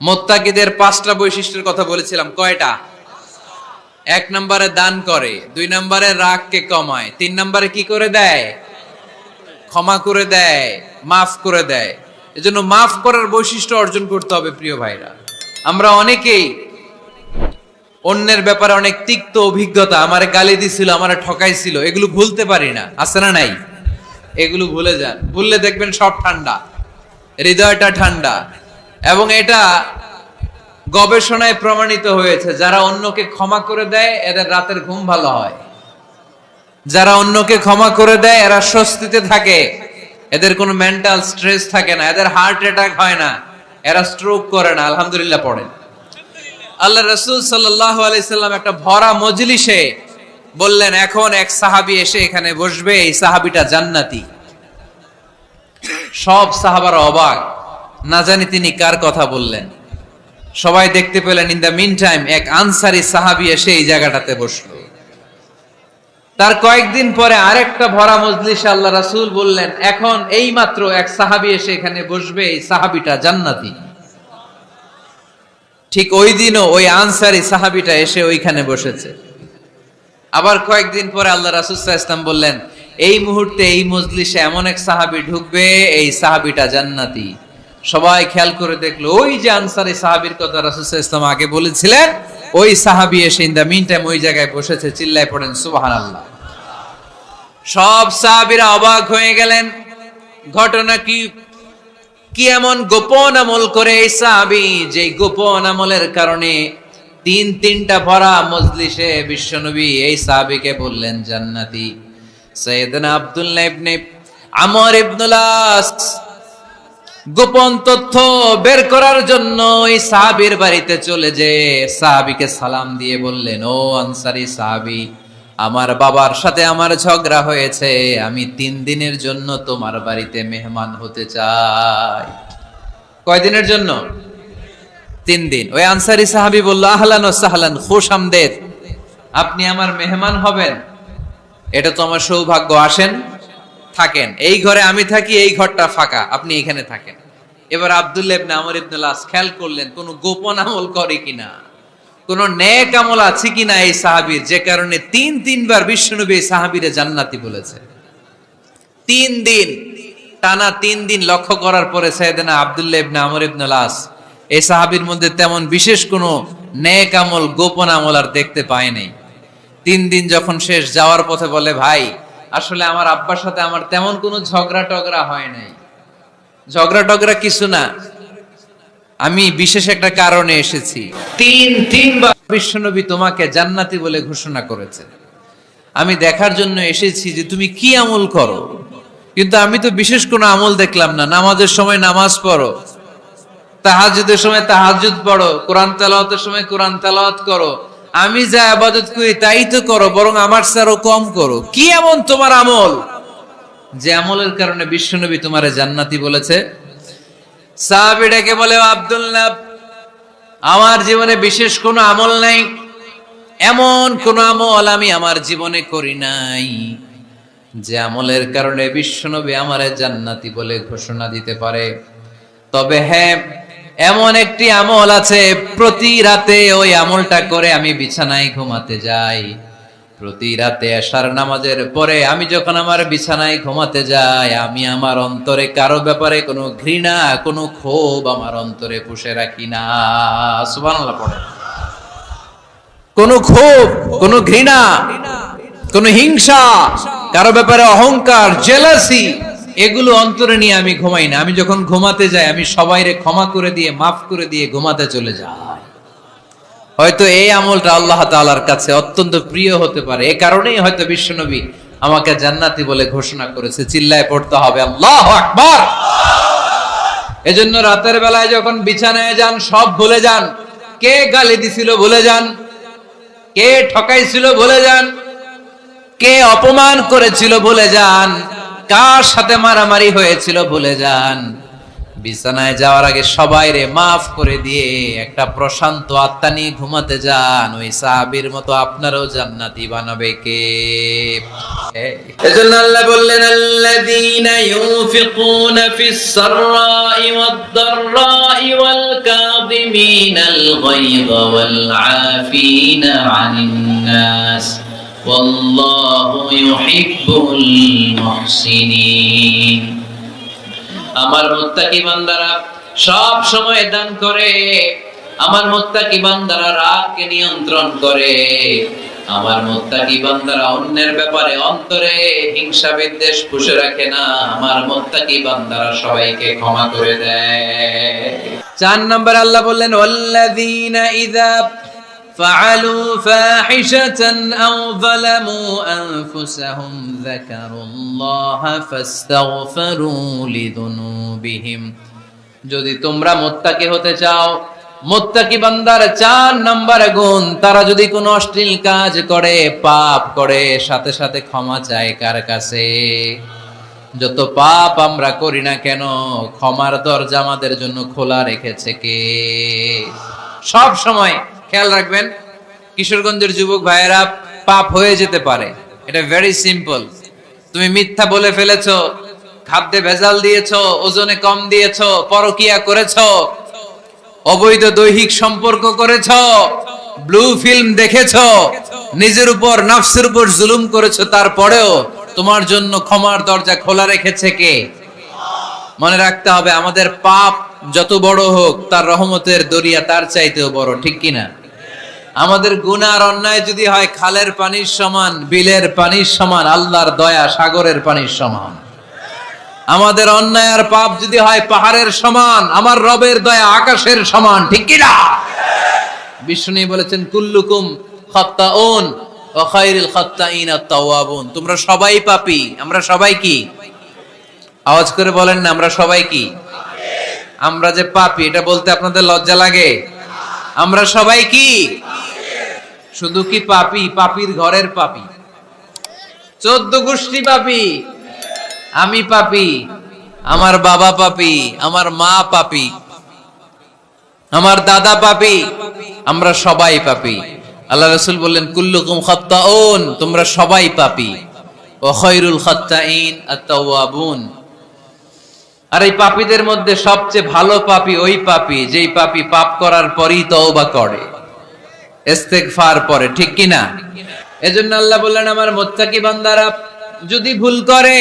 মুত্তাকিদের 5টা বৈশিষ্ট্যের কথা বলেছিলাম, কয়টা? 1 নম্বরে দান করে, 2 নম্বরে রাগকে কমায়, 3 নম্বরে কি করে দেয়? ক্ষমা করে দেয়, মাফ করে দেয়। এজন্য মাফ করার বৈশিষ্ট্য অর্জন করতে হবে প্রিয় ভাইরা। আমরা অনেকেই অন্যের ব্যাপারে অনেক তিক্ত অভিজ্ঞতা, আমারে গালি দিছিল, আমারে ঠকাইছিল, এগুলো ভুলতে পারি না, আছে না নাই? এগুলো ভুলে যান, ভুললে দেখবেন সব ঠান্ডা, হৃদয়টা ঠান্ডা। এবং এটা গবেষণায় প্রমাণিত হয়েছে, যারা অন্যকে ক্ষমা করে দেয় এদের রাতের ঘুম ভালো হয়। যারা অন্যকে ক্ষমা করে দেয় এরা স্বস্তিতে থাকে, এদের কোনো মেন্টাল স্ট্রেস থাকে না, এদের হার্ট অ্যাটাক হয় না, এরা স্ট্রোক করে না। আলহামদুলিল্লাহ পড়েন। আল্লাহ রাসূল সাল্লাল্লাহু আলাইহি সাল্লাম একটা ভরা মজলিসে বললেন, এখন এক সাহাবী এসে এখানে বসবে, এই সাহাবীটা জান্নাতি। সব সাহাবারা অবাক, না জানি তিনি কার কথা বললেন। সবাই দেখতে পেলেন ইন দ্য মিন টাইম এক আনসারী সাহাবী এসে এই জায়গাটাতে বসলো। তার কয়েকদিন পরে আরেকটা ভরা মজলিসে আল্লাহ রাসূল বললেন, এখন এই মাত্র এক সাহাবী এসে এখানে বসবে, এই সাহাবীটা জান্নাতি। ঠিক ওই দিনও ওই আনসারী সাহাবীটা এসে ওইখানে বসেছে। আবার কয়েকদিন পরে আল্লাহ রাসূল সাল্লাল্লাহু আলাইহি ওয়াসাল্লাম বললেন, এই মুহূর্তে এই মজলিসে এমন এক সাহাবী ঢুকবে, এই সাহাবীটা জান্নাতি। সবাই খেয়াল করে দেখলো, ওই যে আনসারী সাহাবীর কথা রাসূল সাল্লাল্লাহু আলাইহি ওয়াসাল্লাম আগে বলেছিলেন, ওই সাহাবী এসে ইন দ্য মিন টাইম ওই জায়গায় বসেছে। চিল্লায় পড়েন সুবহানাল্লাহ। সব সাহাবীরা অবাক হয়ে গেলেন, ঘটনা কি? কি এমন গোপন আমল করে এই সাহাবী, যে গোপন আমলের কারণে তিনটা ভরা মজলিসে বিশ্বনবী এই সাহাবীকে বললেন জান্নাতি। সাইয়েদনা আব্দুল্লাহ ইবনে আমর ইবনুল আস গোপন তথ্য বের করার জন্য এই সাহাবীর বাড়িতে চলে যে সাহাবীকে সালাম দিয়ে বললেন, ও আনসারী সাহাবী, আমার বাবার সাথে আমার ঝগড়া হয়েছে, আমি 3 দিনের জন্য তোমার বাড়িতে মেহমান হতে চাই। কয়দিনের জন্য? 3 দিন। ওই আনসারী সাহাবী বলল, আহলান ওয়া সাহলান, খুশ আমদেদ, আপনি আমার মেহমান হবেন, এটা তো আমার সৌভাগ্য, আসেন থাকেন, এই ঘরে আমি থাকি, এই ঘরটা ফাঁকা, আপনি এখানে থাকেন। এবার আব্দুল্লাহ ইবনে আমর ইবনুল আস খেয়াল করলেন কোন গোপন আমল করে কিনা, কোন নেক আমল আছে কিনা এই সাহাবীর, যে কারণে 3বার বিশ্বনবী এই সাহাবীরে জান্নাতি বলেছে। 3 দিন টানা 3 দিন লক্ষ্য করার পরে সাইয়েদনা আব্দুল্লাহ ইবনে আমর ইবনুল আস এই সাহাবীর মধ্যে তেমন বিশেষ কোনো নেক আমল, গোপন আমল আর দেখতে পায় নাই। 3 দিন যখন শেষ, যাওয়ার পথে বলে, ভাই আসলে আমার আব্বার সাথে আমার তেমন কোনো ঝগড়া টগড়া হয় নাই, ঝগড়া টগড়া কিছু না, আমি বিশেষ একটা কারণে এসেছি। 3বার বিশ্বনবী তোমাকে জান্নাতি বলে ঘোষণা করেছে, আমি দেখার জন্য এসেছি যে তুমি কি আমল করো, কিন্তু আমি তো বিশেষ কোনো আমল দেখলাম না। নামাজের সময় নামাজ পড়ো, তাহাজ্জুদের সময় তাহাজ্জুদ পড়ো, কোরআন তেলাওয়াতের সময় কোরআন তেলাওয়াত করো, আমি যা ইবাদত করি তাই তো করো, বরং আমার চেয়েও কম করো। কি এমন তোমার আমল যে আমলের কারণে বিশ্বনবী তোমারে জান্নাতি বলেছে? সাহাবী ডেকে বলে, আব্দুল্লাহ, আমার জীবনে বিশেষ কোনো আমল নাই, এমন কোন আমল আমি আমার জীবনে করি নাই যে আমলের কারণে বিশ্বনবী আমারে জান্নাতি বলে ঘোষণা দিতে পারে। তবে হ্যাঁ, এমন একটি আমল আছে, প্রতি রাতে ওই আমলটা করে আমি বিছানায় ঘুমাতে যাই। প্রতি রাতে এশার নামাজের পরে আমি যখন আমার বিছানায় ঘুমাতে যাই, আমি আমার অন্তরে কারো ব্যাপারে কোনো ঘৃণা, কোনো ক্ষোভ আমার অন্তরে পুষে রাখি না। সুবহানাল্লাহ পড়ে। কোনো ক্ষোভ, কোনো ঘৃণা, কোনো হিংসা, কারো ব্যাপারে অহংকার, জেলাসি, এগুলো অন্তরে নিয়ে আমি ঘুমাই না। আমি যখন ঘুমাতে যাই, আমি সবাইরে ক্ষমা করে দিয়ে, মাফ করে দিয়ে ঘুমাতে চলে যাই। হয়তো এই আমলটা আল্লাহ তাআলার কাছে অত্যন্ত প্রিয় হতে পারে, এই কারণেই হয়তো বিশ্বনবী আমাকে জান্নাতি বলে ঘোষণা করেছে। চিল্লায় পড়তে হবে আল্লাহু আকবার। এজন্য রাতের বেলায় যখন বিছানায় যান, সব ভুলে যান। কে গালি দিছিল ভুলে যান, কে ঠকাইছিল ভুলে যান, কে অপমান করেছিল ভুলে যান, কার সাথে মারামারি হয়েছিল ভুলে যান। বিছানায় যাওয়ার আগে সবাইরে মাফ করে দিয়ে একটা প্রশান্ত আত্মা নিয়ে ঘুমাতে যান। ওই সাহাবীর মতো আপনারও জান্নাতি বানাবে কে? এজন্য আল্লাহ বললেন, আল্লাযীনা ইউনফিকুনা ফিস সাররাই ওয়াদ দাররাই ওয়াল কাযিমিনাল গায়যা ওয়াল আফিনা আনিন নাস ওয়াল্লাহু ইউহিব্বুল মুহসিনিন। আমার মুত্তাকি বান্দারা সব সময় দান করে, আমার মুত্তাকি বান্দারা রাগকে নিয়ন্ত্রণ করে, আমার মুত্তাকি বান্দারা অন্যের ব্যাপারে অন্তরে হিংসা বিদ্বেষ পুষে রাখে না, আমার মুত্তাকি বান্দারা সবাইকে ক্ষমা করে দেয়। 4 নম্বর আল্লাহ বললেন, ওয়াল্লাযীনা ইযা ফাআলু ফাহিশাতান আও যালামু আনফুসাহুম যাকারুল্লাহা ফাস্তাগফিরু লিযুনুবিহিম। যদি তোমরা মুত্তাকি হতে চাও, মুত্তাকি বান্দার 4 নম্বর গুণ, তারা যদি কোনো অশ্লীল কাজ করে, পাপ করে, সাথে সাথে ক্ষমা চায় কার কাছে? যত পাপ আমরা করি না কেন, ক্ষমার দরজা আমাদের জন্য খোলা রেখেছে কে? সব সময় খেয়াল রাখবেন, কিশোরগঞ্জের যুবক ভাইয়েরা, পাপ হয়ে যেতে পারে, এটা ভেরি সিম্পল। তুমি মিথ্যা বলে ফেলেছো, খাদ্যে ভেজাল দিয়েছো, ওজনে কম দিয়েছো, পরকিয়া করেছো, অবৈধ দৈহিক সম্পর্ক করেছো, ব্লু ফিল্ম দেখেছো, নিজের উপর নফসের উপর জুলুম করেছো, তারপরেও তোমার জন্য ক্ষমার দরজা খোলা রেখেছে কে? মনে রাখতে হবে, আমাদের পাপ যত বড় হোক, তার রহমতের দরিয়া তার চাইতেও বড়, ঠিক কিনা? আমাদের গুনাহ আর অন্যায় যদি হয় খালের পানির সমান, বিলের পানির সমান, আল্লাহর দয়া সাগরের পানির সমান। আমাদের অন্যায় আর পাপ যদি হয় পাহাড়ের সমান, আমার রবের দয়া আকাশের সমান, ঠিক কিনা? বিষ্ণু বলেছেন, কুল্লুকুম খাত্তাউন ওয়া খায়রুল খাত্তাইন আত-তাওয়াবুন। তোমরা সবাই পাপী। আমরা সবাই কি? আওয়াজ করে বলেন না, আমরা সবাই কি? আমরা যে পাপী, এটা বলতে আপনাদের লজ্জা লাগে? আমরা সবাই কি? শুধু কি পাপী? পাপীর ঘরের পাপী, 14 গোষ্ঠী পাপী। আমি পাপী, আমার বাবা পাপী, আমার মা পাপী, আমার দাদা পাপী, আমরা সবাই পাপী। আল্লাহ রাসূল বললেন, কুল্লুকুম খাত্তাউন, তোমরা সবাই পাপী, ওয়া খায়রুল খাত্তাইন আত-তাওয়াবুন। আর এই পাপীদের মধ্যে সবচেয়ে ভালো পাপী ওই পাপী যেই পাপী পাপ করার পরই তওবা করে, ইস্তেগফার পড়ে, ঠিক কিনা? এজন্য আল্লাহ বললেন, আমার মুত্তাকি বান্দারা যদি ভুল করে,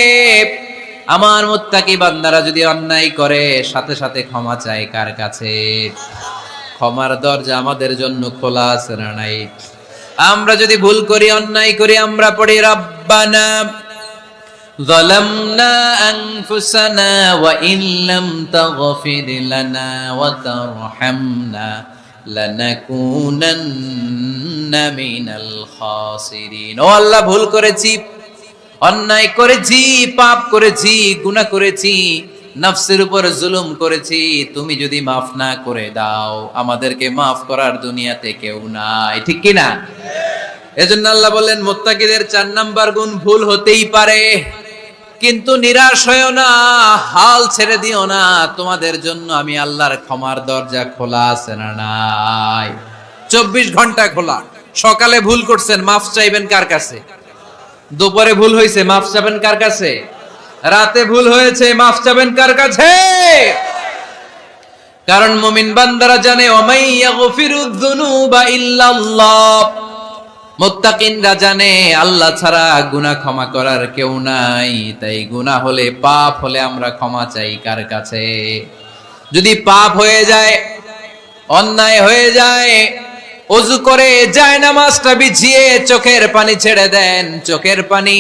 আমার মুত্তাকি বান্দারা যদি অন্যায় করে, সাথে সাথে ক্ষমা চায় কার কাছে? ক্ষমার দরজা আমাদের জন্য খোলা আছে না নাই? আমরা যদি ভুল করি, অন্যায় করি, আমরা পড়ি, রব্বানা যালামনা আনফুসানা ওয়া ইন লাম তাগফির লানা ওয়া তারহামনা লানাকুনান্না মিনাল খাসিরিন। ও আল্লাহ, ভুল করেছি, অন্যায় করেছি, পাপ করেছি, গুনাহ করেছি, নফসের উপর জুলুম করেছি, তুমি যদি মাফ না করে দাও, আমাদেরকে মাফ করার দুনিয়াতে কেউ নাই, ঠিক কিনা? এজন্য আল্লাহ বললেন, মুত্তাকিদের 4 নাম্বার গুণ, ভুল হতেই পারে, কিন্তু নিরাশ হয়ো না, হাল ছেড়ে দিও না, তোমাদের জন্য আমি আল্লাহর ক্ষমার দরজা খোলা আছে না নাই? 24 ঘন্টা খোলা। সকালে ভুল করছেন, মাফ চাইবেন কার কাছে? দুপুরে ভুল হয়েছে, মাফ চাবেন কার কাছে? রাতে ভুল হয়েছে, মাফ চাবেন কার কাছে? কারণ মুমিন বান্দারা জানে, ওয়ামাই ইয়াগফিরুয যুনুবা ইল্লাল্লাহ। মুত্তাকিনরা জানে, আল্লাহ ছাড়া গুনাহ ক্ষমা করার কেউ নাই। তাই গুনাহ হলে, পাপ হলে আমরা ক্ষমা চাই কার কাছে? যদি পাপ হয়ে যায়, অন্যায় হয়ে যায়, ওযু করে জায়নামাজটা বিছিয়ে চোখের পানি ছেড়ে দেন, চোখের পানি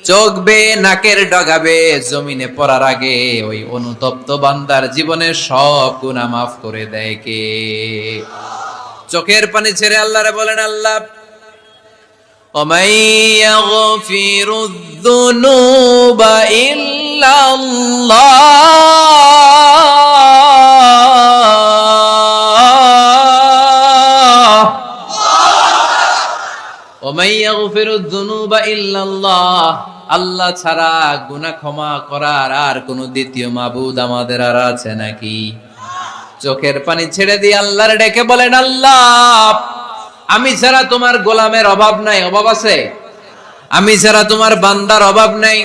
চোখ বেয়ে নাকের ডগাবে জমিনে পড়ার আগে ওই অনুতপ্ত বান্দার জীবনের সব গুনাহ মাফ করে দেয় কে? চোখের পানি ছেড়ে আল্লাহরে বলেন, আল্লাহ, وَمَن يَغْفِرُ الذُّنُوبَ إِلَّا اللَّهُ وَمَن يَغْفِرُ الذُّنُوبَ إِلَّا اللَّهُ আল্লাহ ছাড়া গুনাহ ক্ষমা করার আর কোন দ্বিতীয় মাবুদ আমাদের আর আছে নাকি? চোখের পানি ছেড়ে দিয়ে আল্লাহর ডেকে বলেন, আল্লাহ আমি ছাড়া তোমার গোলামের অভাব নাই, অভাব আছে? আমি ছাড়া তোমার বান্দার অভাব নাই,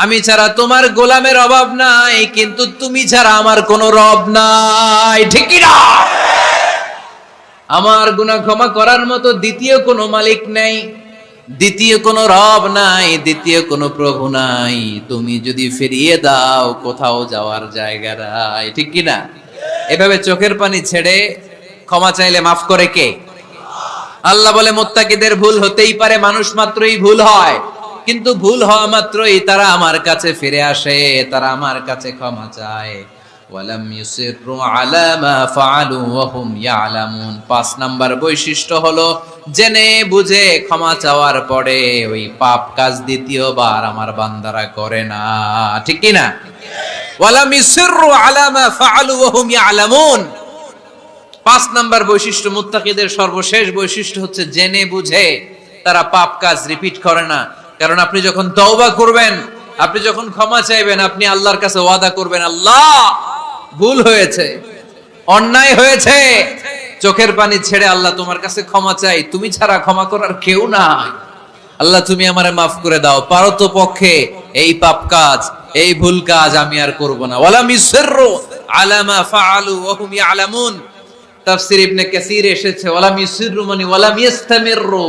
আমি ছাড়া তোমার গোলামের অভাব নাই, কিন্তু তুমি ছাড়া আমার কোনো রব নাই, ঠিক কি না? আমার গুনাহ ক্ষমা করার মতো দ্বিতীয় কোনো মালিক নাই, দ্বিতীয় কোনো রব নাই, দ্বিতীয় কোনো প্রভু নাই। তুমি যদি ফিরিয়ে দাও কোথাও যাওয়ার জায়গা নাই, ঠিক কি না? এভাবে চোখের পানি ছেড়ে ক্ষমা চাইলে মাফ করে কে? আল্লাহ বলে মুত্তাকিদের ভুল হতেই পারে, মানুষ মাত্রই ভুল হয়, কিন্তু ভুল হওয়া মাত্রই তারা আমার কাছে ফিরে আসে, তারা আমার কাছে ক্ষমা চায়। ওয়ালাম ইউসিররু আলা মা ফাআলু ওয়া হুম ইয়ালামুন। ৫ নাম্বার বৈশিষ্ট্য হলো জেনে বুঝে ক্ষমা চাওয়ার পরে ওই পাপ কাজ দ্বিতীয়বার আমার বান্দারা করে না, ঠিক কি না? ওয়ালাম ইউসিররু আলা মা ফাআলু ওয়া হুম ইয়ালামুন। ৫ নাম্বার বৈশিষ্ট্য, মুত্তাকিদের সর্বশেষ বৈশিষ্ট্য হচ্ছে জেনে বুঝে তারা পাপ কাজ রিপিট করে না। কারণ আপনি যখন তওবা করবেন, আপনি যখন ক্ষমা চাইবেন, আপনি আল্লাহর কাছে ওয়াদা করবেন, আল্লাহ ভুল হয়েছে, অন্যায় হয়েছে, চোখের পানি ছেড়ে আল্লাহ তোমার কাছে ক্ষমা চাই, তুমি ছাড়া ক্ষমা করার কেউ নাই, আল্লাহ তুমি আমারে মাফ করে দাও, পারো তো পক্ষে এই পাপ কাজ, এই ভুল কাজ আমি আর করব না। ওয়ালাম ইউসিররু আলা মা ফাআলু ওয়া হুম ইয়ালামুন। তাফসীর ইবনে কাসীর এসেছে ওয়ালাম ইউসিররু মানে ওয়ালাম ইস্তামিররু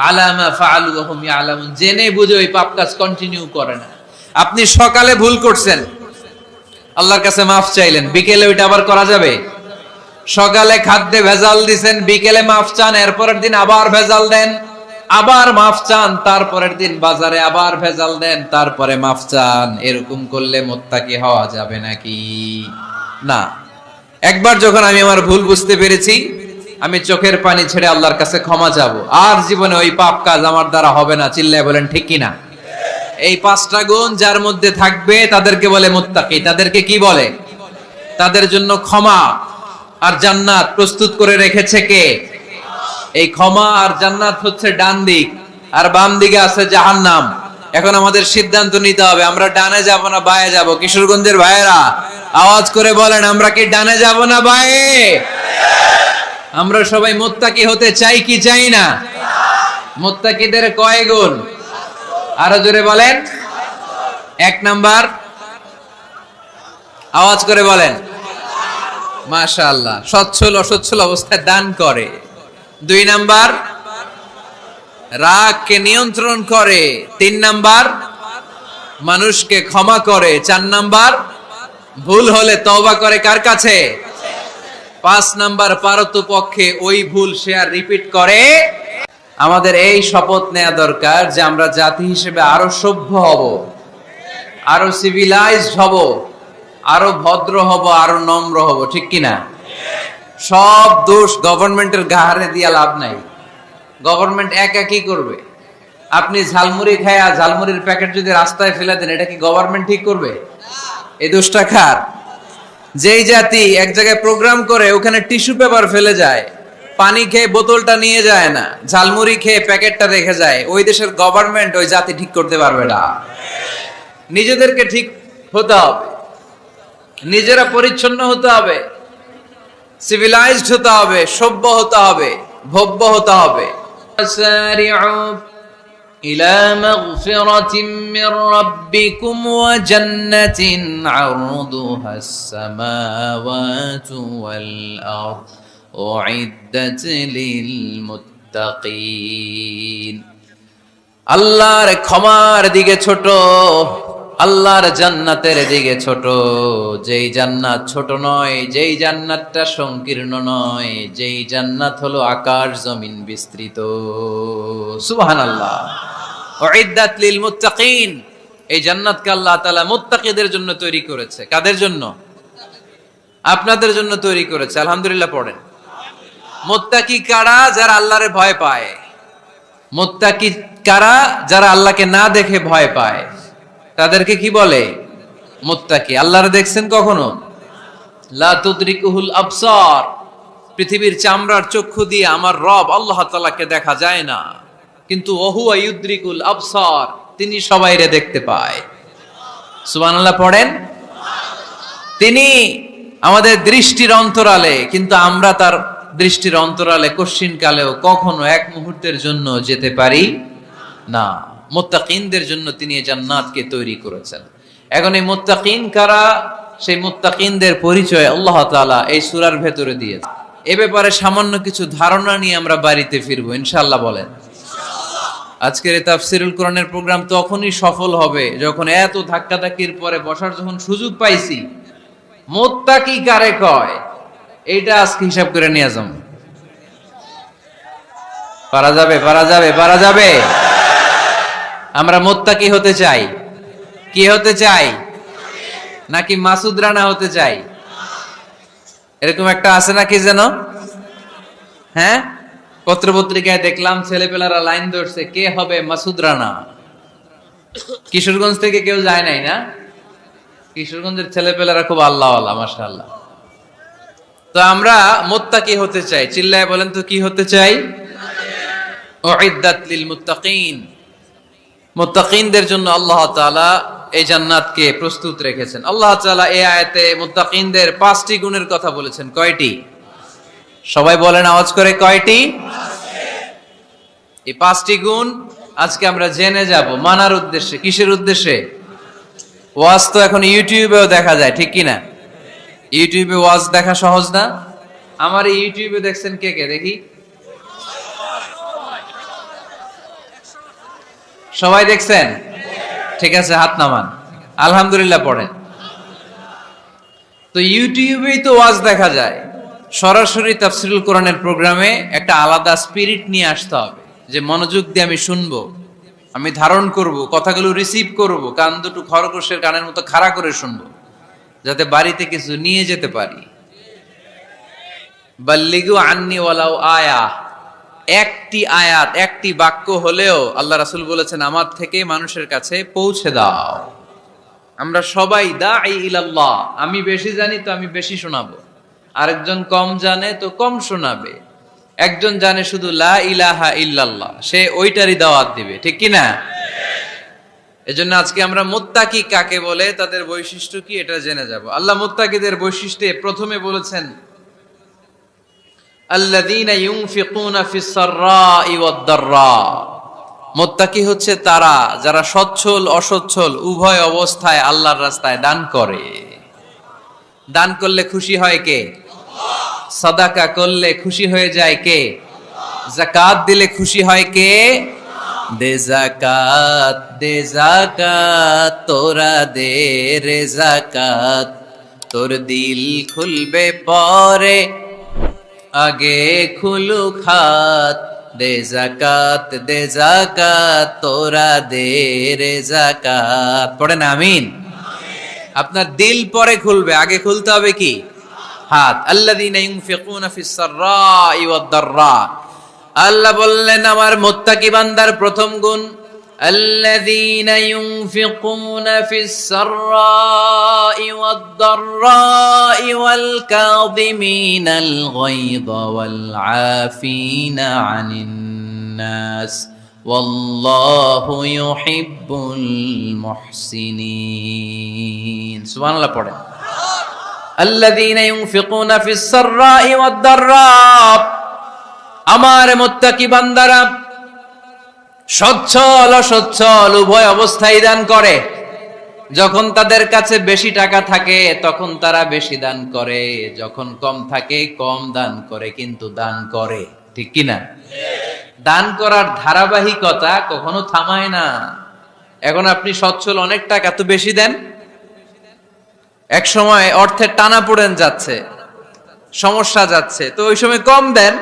আলা মা ফাআলু ওয়া হুম ইয়ালামুন, জেনে বুঝে ওই পাপ কাজ কন্টিনিউ করে না। আপনি সকালে ভুল করছেন, আল্লাহর কাছে মাফ চাইলেন, বিকেলে ওইটা আবার করা যাবে? সকালে খাদ্যে ভেজাল দিবেন, বিকেলে মাফ চান, এরপরের দিন আবার ভেজাল দেন, আবার মাফ চান, তারপরের দিন বাজারে আবার ভেজাল দেন, তারপরে মাফ চান। এরকম করলে মুত্তাকি হওয়া যাবে নাকি? না। একবার যখন আমি আমার ভুল বুঝতে পেরেছি, আমি চোখের পানি ছেড়ে আল্লাহর কাছে ক্ষমা চাবো, আর জীবনে ওই পাপ কাজ আমার দ্বারা হবে না। চিল্লায় বলেন ঠিক কিনা? এই ৫টা গুণ যার মধ্যে থাকবে তাদেরকে বলে মুত্তাকি। তাদেরকে কি বলে? তাদের জন্য ক্ষমা আর জান্নাত প্রস্তুত করে রেখেছে কে? এই ক্ষমা আর জান্নাত হচ্ছে ডান দিক, আর বাম দিকে আছে জাহান্নাম। এখন আমাদের সিদ্ধান্ত নিতে হবে, আমরা ডানে যাব না বায়ে যাব। কিশোরগঞ্জের ভাইয়েরা আওয়াজ করে বলেন, আমরা কি ডানে যাব না বায়ে? আমরা সবাই মুত্তাকি হতে চাই কি চাই না? মুত্তাকিদের কয় গুণ? আরো জোরে বলেন। ১ নাম্বার, আওয়াজ করে বলেন মাশাআল্লাহ, সচ্ছল অসচ্ছল অবস্থায় দান করে। ২ নাম্বার, রাগকে নিয়ন্ত্রণ করে। ৩ নাম্বার, মানুষকে ক্ষমা করে। ৪ নাম্বার, ভুল হলে তওবা করে কার কাছে? ৫ নাম্বার, পারতপক্ষে ওই ভুল সে আর রিপিট করে। আমাদের এই শপথ নেওয়া দরকার যে আমরা জাতি হিসেবে আরো সভ্য হব, আরো সিভিলাইজড হব, আরো ভদ্র হব, আরো নম্র হব, ঠিক কিনা? সব দোষ গভর্নমেন্টের ঘাড়ে দিয়া লাভ নাই। গভর্নমেন্ট একা কি করবে? আপনি ঝালমুড়ি খায়া ঝালমুড়ির প্যাকেট যদি রাস্তায় ফেলে দেন, এটা কি গভর্নমেন্ট ঠিক করবে? এই দোষটা কার? যেই জাতি এক জায়গায় প্রোগ্রাম করে ওখানে টিস্যু পেপার ফেলে যায়, পানি খেয়ে বোতলটা নিয়ে যায় না, ঝালমুড়ি খেয়ে প্যাকেটটা রেখে যায়, ওই দেশের গভর্নমেন্ট ওই জাতি ঠিক করতে পারবে না। নিজেদেরকে ঠিক হতে হবে, নিজেরা পরিচ্ছন্ন হতে হবে, সিভিলাইজড হতে হবে, সভ্য হতে হবে, ভব্য হতে হবে। إلى مغفرة من ربكم وجنة عرضها السماوات والأرض أعدت للمتقين। আল্লাহর ক্ষমার দিকে ছোট, আল্লাহর জান্নাতের দিকে ছোট। যেই জান্নাত ছোট নয়, যেই জান্নাতটা সংকীর্ণ নয়, যেই জান্নাত হলো আকাশ জমিন বিস্তৃত। সুবহানাল্লাহ। উইদ্দাত লিল মুত্তাকিন। এই জান্নাতকে আল্লাহ তাআলা মুত্তাকিদের জন্য তৈরি করেছে। কাদের জন্য? আপনাদের জন্য তৈরি করেছে। আলহামদুলিল্লাহ পড়েন। মুত্তাকি কারা? যারা আল্লাহরে ভয় পায়। মুত্তাকি কারা? যারা আল্লাহকে না দেখে ভয় পায়, তাদেরকে কি বলে? মুত্তাকি। আল্লাহরে দেখছেন কখনো? লা তুদরিকুহুল আবসার। পৃথিবীর চামড়ার চক্ষু দিয়ে আমার রব আল্লাহ তাআলাকে দেখা যায় না, কিন্তু ওহুয়া ইউদরিকুল আবসার। তিনি সবাইরে দেখতে পায়। সুবহানাল্লাহ পড়েন। তিনি আমাদের দৃষ্টির অন্তরালে, কিন্তু আমরা তার দৃষ্টির অন্তরালে কশ্চিন কালেও কখনো এক মুহূর্তের জন্য যেতে পারি না। মুত্তাকিনদের জন্য তিনি এই জান্নাতকে তৈরি করেছেন। এখন এই মুত্তাকিন কারা, সেই মুত্তাকিনদের পরিচয় আল্লাহ তাআলা এই সূরার ভেতরে দিয়েছেন। এ ব্যাপারে সামান্য কিছু ধারণা নিয়ে আমরা বাড়িতে ফিরবো ইনশাআল্লাহ। বলেন আজকের এই তাফসীরুল কোরআনের প্রোগ্রাম তখনই সফল হবে যখন এত ধাক্কাধাক্কির পরে বসার যখন সুযোগ পাইছি, মুত্তাকি কারে কয় এইটা আজকে হিসাব করে নিয়ে যাম। পারা যাবে, পারা যাবে, পারা যাবে। আমরা মুত্তাকি হতে চাই। কি হতে চাই? নাকি মাসুদ রানা হতে চাই? এরকম একটা আছে নাকি যেন, হ্যাঁ, পত্রপত্রিকায় দেখলাম ছেলেপেলারা লাইন ধরছে কে হবে মাসুদ রানা। কিশোরগঞ্জ থেকে কেউ যায় নাই না? কিশোরগঞ্জের ছেলেপেলারা খুব আল্লাহওয়ালা, মাশাআল্লাহ। তো আমরা মুত্তাকি হতে চাই, চিল্লায় বলেন তো কি হতে চাই? উইদ্দাত লিল মুত্তাকিন। মুত্তাকিনদের জন্য আল্লাহ তাআলা এই জান্নাতকে প্রস্তুত রেখেছেন। আল্লাহ তাআলা এই আয়াতে মুত্তাকিনদের 5টি গুণের কথা বলেছেন। কয়টি? সবাই বলেন আওয়াজ করে, কয়টি? এই 5টি গুণ আজকে আমরা জেনে যাব মানার উদ্দেশ্যে। কিসের উদ্দেশ্যে? ওয়াজ তো এখন ইউটিউবেও দেখা যায়, ঠিক কি না? ইউটিউবে ওয়াজ দেখা সহজ না? আমার ইউটিউবে দেখছেন কে কে? দেখি সবাই দেখছেন? ঠিক আছে, হাত নামান। আলহামদুলিল্লাহ পড়েন। তো ইউটিউবেই তো ওয়াজ দেখা যায়। সরাসরি তাফসীরুল কোরআনের প্রোগ্রামে একটা আলাদা স্পিরিট নিয়ে আসতে হবে, যে মনোযোগ দিয়ে আমি শুনবো, আমি ধারণ করব, কথাগুলো রিসিভ করব, কান দুটো খরগোশের কানের মতো খাড়া করে শুনবো, যাতে বাড়িতে কিছু নিয়ে যেতে পারি। বাল্লিগু আন্নি ওয়ালাউ আয়া, একটি আয়াত, একটি বাক্য হলেও আল্লাহ রাসূল বলেছেন আমার থেকে মানুষের কাছে পৌঁছে দাও। আমরা সবাই দাঈ ইলাল্লাহ। আমি বেশি জানি তো আমি বেশি শোনাবো, আরেকজন কম জানে তো কম শোনাবে। একজন জানে শুধু লা ইলাহা ইল্লাল্লাহ, সে ওইটারই দাওয়াত দিবে, ঠিক কি না? এজন্য আজকে আমরা মুত্তাকি কাকে বলে, তাদের বৈশিষ্ট্য কি, এটা জেনে যাব। আল্লাহ মুত্তাকিদের বৈশিষ্ট্যে প্রথমে বলেছেন আল্লাযীনা ইউনফিকুনা ফিস সাররাই ওয়াদ দাররা। মুত্তাকি হচ্ছে তারা যারা সচ্ছল অসচ্ছল উভয় অবস্থায় আল্লাহর রাস্তায় দান করে। দান করলে খুশি হয় কে? সাদাকা করলে খুশি হয়ে যায় কে? যাকাত দিলে খুশি হয় কে? দে যাকাত, দে যাকাত, তোরা দে রে যাকাত, তোর দিল খুলবে পরে আগে খুলু খাত। দে যাকাত, দে যাকাত, তোরা দে রে যাকাত। পড়েন আমিন। আপনার দিল পরে খুলবে, আগে খুলতে হবে কি? হাত। আল্লাযীনা ইউনফিকুনা ফিস সাররাই ওয়াদ দাররা। আল্লাহ বললেন আমার মুত্তাকি বান্দার প্রথম গুণ আল্লাযীনা ইউনফিকুনা ফিস সাররাই ওয়াদ দাররাই ওয়াল কাযিমিনাল গায়যা ওয়াল আফিনা আনিন নাস ওয়াল্লাহু ইউহিব্বুল মুহসিনিন। সুবহানাল্লাহ পড়েন। আল্লাযীনা ইউনফিকুনা ফিস সাররাই ওয়াদ দাররা। আমার মুত্তাকি বান্দারা সচ্ছল অসচ্ছল উভয় অবস্থায় দান করে। যখন তাদের কাছে বেশি টাকা থাকে তখন তারা বেশি দান করে, যখন কম থাকে কম দান করে, কিন্তু দান করে, ঠিক কি না? দান করার ধারাবাহিকতা কখনো থামায় না। এখন আপনি সচ্ছল, অনেক টাকা তো বেশি দেন, এক সময় অর্থের টানাপোড়েন যাচ্ছে, সমস্যা যাচ্ছে, তো ওই সময় কম দেন।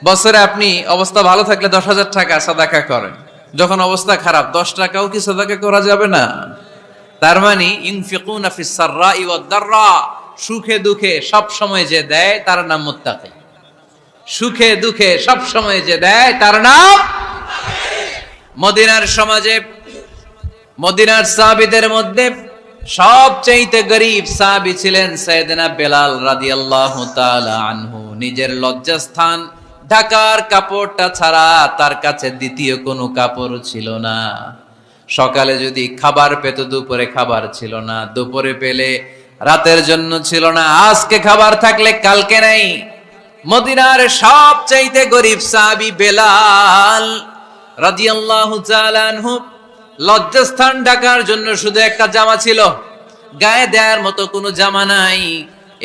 বছরে আপনি অবস্থা ভালো থাকলে 10,000 টাকা সাদাকা করেন, যখন অবস্থা খারাপ 10 টাকাও কি সাদাকা করা যাবে না? তার মানে ইউনফিকুনা ফিস সাররাই ওয়াদ দাররা, সুখে দুঃখে সব সময় যে দেয় তার নাম মুত্তাকি। সুখে দুঃখে সব সময় যে দেয় তার নাম। মদিনার সমাজে, মদিনার সাহাবীদের মধ্যে সবচেয়ে গরীব সাহাবী ছিলেন সাইয়েদনা বেলাল রাদিয়াল্লাহু তাআলা আনহু। নিজের লজ্জাস্থান ঢাকার কাপড়টা ছাড়া তার কাছে দ্বিতীয় কোনো কাপড় ছিল না। সকালে যদি খাবার পেত, দুপুরে খাবার ছিল না, দুপুরে পেলে রাতের জন্য ছিল না, আজকে খাবার থাকলে কালকে নাই। মদিনার সবচাইতে গরিব সাহাবী বেলাল রাদিয়াল্লাহু তাআলা আনহু, লজ্জাস্থান ঢাকার জন্য শুধু একটা জামা ছিল, গায়ে দেওয়ার মতো কোনো জামা নাই।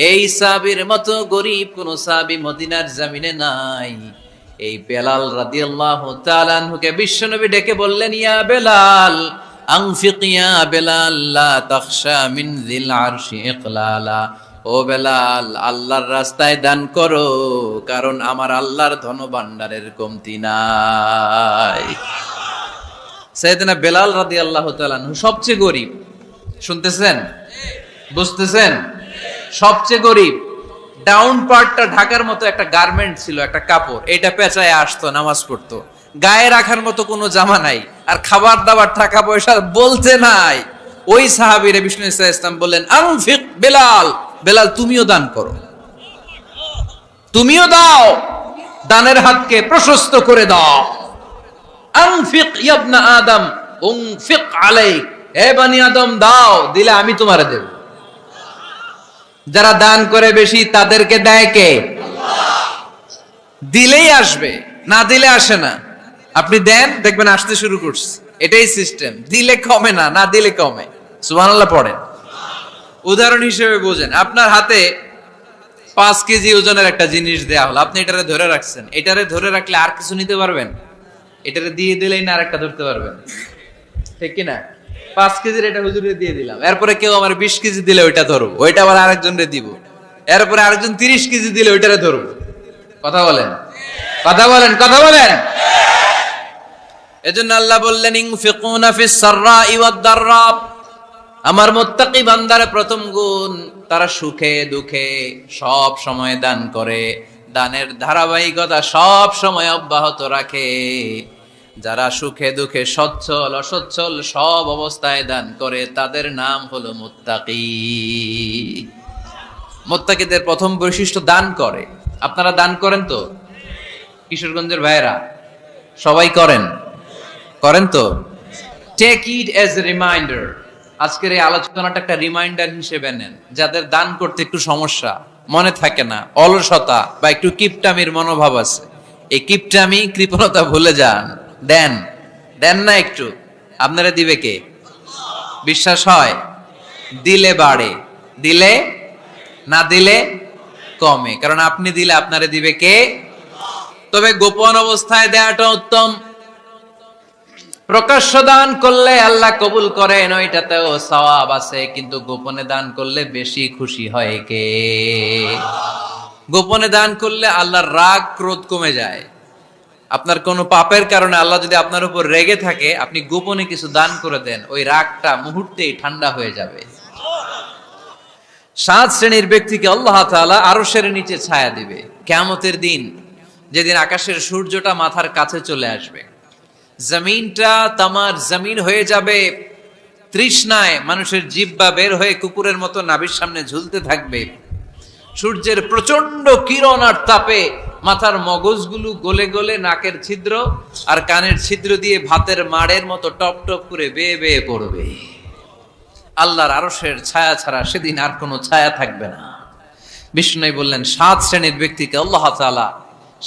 এই সাহাবীর মতো গরিব কোন সাহাবী মদিনার জমিনে নাই। এই বেলাল রাদিয়াল্লাহু তাআলা আনহুকে বিশ্বনবী ডেকে বললেন, ইয়া বেলাল আনফিক ইয়া বেলাল লা তাখশা মিন যিল আরশি ইকলালা। ও বেলাল, আল্লাহর রাস্তায় দান করো, কারণ আমার আল্লাহর ধনভাণ্ডারের কমতি নাই। সাইয়েদনা বেলাল রাদিয়াল্লাহু তাআলা আনহু সবচেয়ে গরিব। শুনতেছেন? বুঝতেছেন? সবচেয়ে গরিব। ডাউন পার্টটা ঢাকার মতো একটা গার্মেন্ট ছিল, একটা কাপড়, এটা পেঁচায় আসতো, নামাজ পড়তো, গায়ে রাখার মতো কোনো জামা নাই, আর খাবার দাবার টাকা পয়সা বলতে নাই। ওই সাহাবীরে বিষ্ণু ইসলাম বললেন, আনফিক বেলাল, বেলাল তুমিও দান করো, তুমিও দাও, দানের হাতকে প্রশস্ত করে দাও। আনফিক ইবনা আদম উনফিক আলাইক, হে বনি আদম দাও, দিলে আমি তোমারে দেব। যারা দান করে বেশি তাদেরকে দেয় কে? দিলেই আসবে, না দিলে আসে না। আপনি দেন, দেখবেন আসতে শুরু করছে। এটাই সিস্টেম, দিলে কমে না, না দিলে কমে। সুবহানাল্লাহ পড়েন। উদাহরণ হিসেবে বোঝেন, আপনার হাতে 5 কেজি ওজনের একটা জিনিস দেয়া হলো, আপনি এটারে ধরে রাখছেন। এটারে ধরে রাখলে আর কিছু নিতে পারবেন? এটারে দিয়ে দিলেই না আরেকটা ধরতে পারবেন, ঠিক কিনা? 5 কেজির এটা হুজুরে দিয়ে দিলাম, এরপরে কেউ আমার 20 কেজি দিলে ওইটা ধরবো, ওইটা আবার আরেকজনরে দিব, এরপরে আরেকজন 30 কেজি দিলে ওইটারে ধরবো। কথা বলেন, কথা বলেন, কথা বলেন। এজন্য আল্লাহ বললেন, ইনফিকুনা ফিস সাররাই ওয়াদ দাররা। আমার মুত্তাকি বান্দার প্রথম গুণ, তারা সুখে দুঃখে সব সময় দান করে, দানের ধারাবাহিকতা সব সময় অব্যাহত রাখে। যারা সুখে দুঃখে সচ্ছল অসচ্ছল সব অবস্থায় দান করে, তাদের নাম হলো মুত্তাকি। মুত্তাকিদের প্রথম বৈশিষ্ট্য দান করে। আপনারা দান করেন তো? কিশোরগঞ্জের ভাইয়েরা সবাই করেন? করেন তো? Take it as a reminder. আজকের এই আলোচনাটা একটা রিমাইন্ডার হিসেবে নেন। যাদের দান করতে একটু সমস্যা, মনে থাকে না, অলসতা বা একটু কিপটামির মনোভাব আছে, এই কিপটামি কৃপণতা ভুলে যান, দেন। দেন না একটু, আপনারা দিবে কে? বিশ্বাস হয়? দিলে বাড়ে, দিলে না দিলে কমে, কারণ আপনি দিলে আপনারে দিবে কে? তবে গোপন অবস্থায় দেওয়াটা উত্তম। প্রকাশ্য দান করলে আল্লাহ কবুল করেন, ওইটাতেও সওয়াব আছে, কিন্তু গোপনে দান করলে বেশি খুশি হয় কে? গোপনে দান করলে আল্লাহর রাগ ক্রোধ কমে যায়। আপনার কোনো পাপের কারণে আল্লাহ যদি আপনার উপর রেগে থাকে, আপনি গোপনে কিছু দান করে দেন, ওই রাগটা মুহূর্তেই ঠান্ডা হয়ে যাবে। 7 শ্রেণীর ব্যক্তিকে আল্লাহ তাআলা আরশের নিচে ছায়া দিবে কিয়ামতের দিন, যেদিন আকাশের সূর্যটা মাথার কাছে চলে আসবে, জমিনটা তামার জমিন হয়ে যাবে, তৃষ্ণায় মানুষের জিহ্বা বের হয়ে কুকুরের মতো নাভির সামনে ঝুলতে থাকবে। সূর্যের প্রচন্ড কিরণ আর তাপে মাথার মগজগুলো গলে গলে নাকের ছিদ্র আর কানের ছিদ্র দিয়ে ভাতের মাড়ের মতো টপ টপ করে বেয়ে বেয়ে পড়বে। আল্লাহর আরশের ছায়া ছাড়া সেদিন আর কোনো ছায়া থাকবে না। বিষ্ণু বললেন, 7 শ্রেণীর ব্যক্তিকে আল্লাহ তাআলা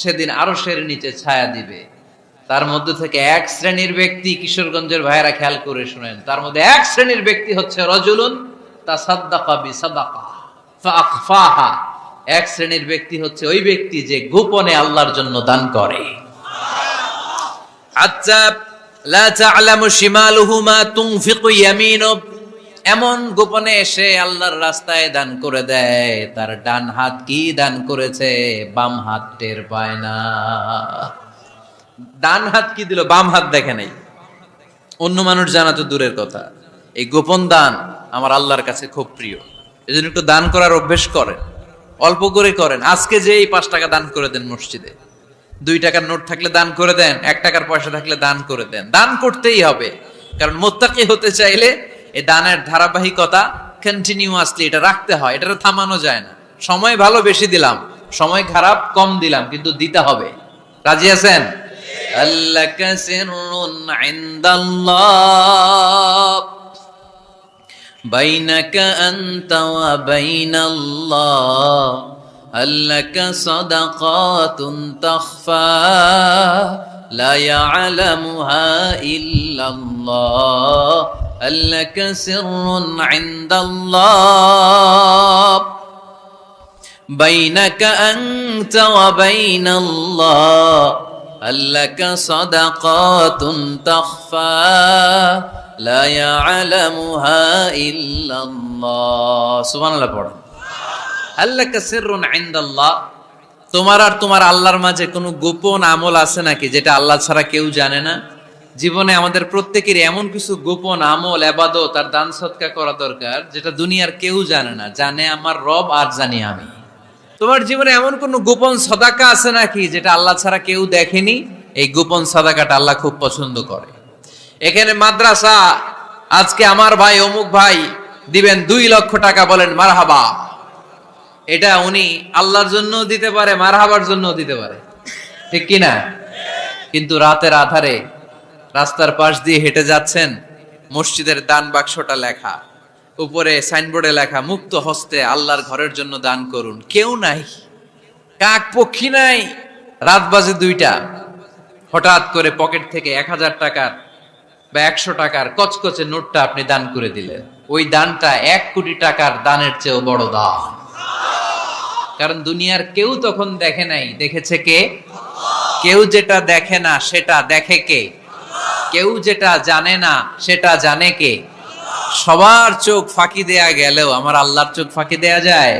সেদিন আরশের নিচে ছায়া দিবে। তার মধ্যে থেকে 1 শ্রেণীর ব্যক্তি, কিশোরগঞ্জের ভাইয়েরা খেয়াল করে শুনেন, তার মধ্যে 1 শ্রেণীর ব্যক্তি হচ্ছে রজুলুন তাসাদ্দাকা বিসাদাকা ফাআখফাহা। 1 শ্রেণীর ব্যক্তি হচ্ছে ওই ব্যক্তি যে গোপনে আল্লাহর জন্য দান করে। আচ্ছা, লা তা'লামু শিমালুহু মা তুনফিকু ইয়ামিনু, এমন গোপনে এসে আল্লাহর রাস্তায় দান করে দেয়, তার ডান হাত কি দান করেছে বাম হাত টের পায় না। ডান হাত কি দিল, বাম হাত দেখে নাই। অন্য মানুষ জানা তো দূরের কথা, এই গোপন দান আমার আল্লাহর কাছে খুব প্রিয়। এজন্য একটু দান করার অভ্যেস করেন, অল্প করে করেন। আজকে যে এই 5 টাকা দান করে দেন মসজিদে, 2 টাকার নোট থাকলে দান করে দেন, 1 টাকার পয়সা থাকলে দান করে দেন। দান করতেই হবে, কারণ মুত্তাকি হতে চাইলে এই দানের ধারাবাহিকতা কন্টিনিউয়াসলি এটা রাখতে হয়, এটা থামানো যায় না। সময় ভালো বেশি দিলাম, সময় খারাপ কম দিলাম, কিন্তু দিতে হবে। রাজি আছেন? আল্লাকা সিররুন ইনদাল্লাহ বাইনাকা আনতা ওয়া বাইনাল্লাহ আল্লাকা সাদাকাতুন তাখফা লা ইয়ালামুহা ইল্লাল্লাহ আল্লাকা সিররুন ইনদাল্লাহ বাইনাকা আনতা ওয়া বাইনাল্লাহ আল্লাকা সাদাকাতুন তাখফা লা ইয়ালামুহা ইল্লাল্লাহ। সুবহানাল্লাহ পড়েন। আল্লাকা সিররুন ইনদাল্লাহ, তোমার আর তোমার আল্লাহর মাঝে কোনো গোপন আমল আছে নাকি যেটা আল্লাহ ছাড়া কেউ জানে না? জীবনে আমাদের প্রত্যেকের এমন কিছু গোপন আমল, ইবাদত আর দান সদকা করা দরকার যেটা দুনিয়ার কেউ জানে না, জানে আমার রব আর জানি আমি। তোমার জীবনে এমন কোন গোপন সাদাকা আছে নাকি যেটা আল্লাহ ছাড়া কেউ দেখেনি? এই গোপন সাদাকাটা আল্লাহ খুব পছন্দ করে। এখানে মাদ্রাসা, আজকে আমার ভাই অমুক ভাই দিবেন 2 লক্ষ টাকা, বলেন মারহাবা। এটা উনি আল্লাহর জন্য দিতে পারে, মারহাবার জন্য দিতে পারে, ঠিক কি না? কিন্তু রাতের আধারে রাস্তার পাশ দিয়ে হেঁটে যাচ্ছেন, মসজিদের দান বাক্সটা লেখা, উপরে সাইনবোর্ডে লেখা মুক্ত হস্তে আল্লাহর ঘরের জন্য দান করুন। কেউ নাই, কাক পক্ষী নাই। রাত বাজে 2টা, হঠাৎ করে পকেট থেকে 1000 টাকার বা 100 টাকার কচকচে নোটটা আপনি দান করে দিলেন। ওই দানটা 1 কোটি টাকার দানের চেয়েও বড় দান। কারণ দুনিয়ার কেউ তখন দেখে নাই, দেখেছে কে? কেউ যেটা দেখে না সেটা দেখে কে? কেউ যেটা জানে না সেটা জানে কে? সবার চোখ ফাঁকি দেয়া গেলেও আমার আল্লাহর চোখ ফাঁকি দেয়া যায়?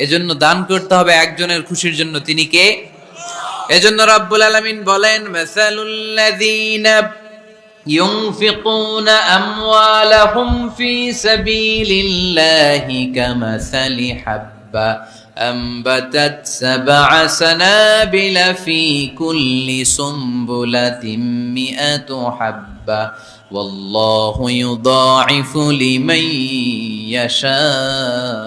এজন্য দান করতে হবে একজনের খুশির জন্য। তিনি কে? এজন্য রাব্বুল আলামিন বলেন, মাসালুল্লাযীনা ইউনফিকুনা আমওয়ালাহুম ফি সাবিলিল্লাহি কামাসালি হাব্বা أنبتت 7 سنابل في كل سنبلة 100 حبة والله يضاعف لمن يشاء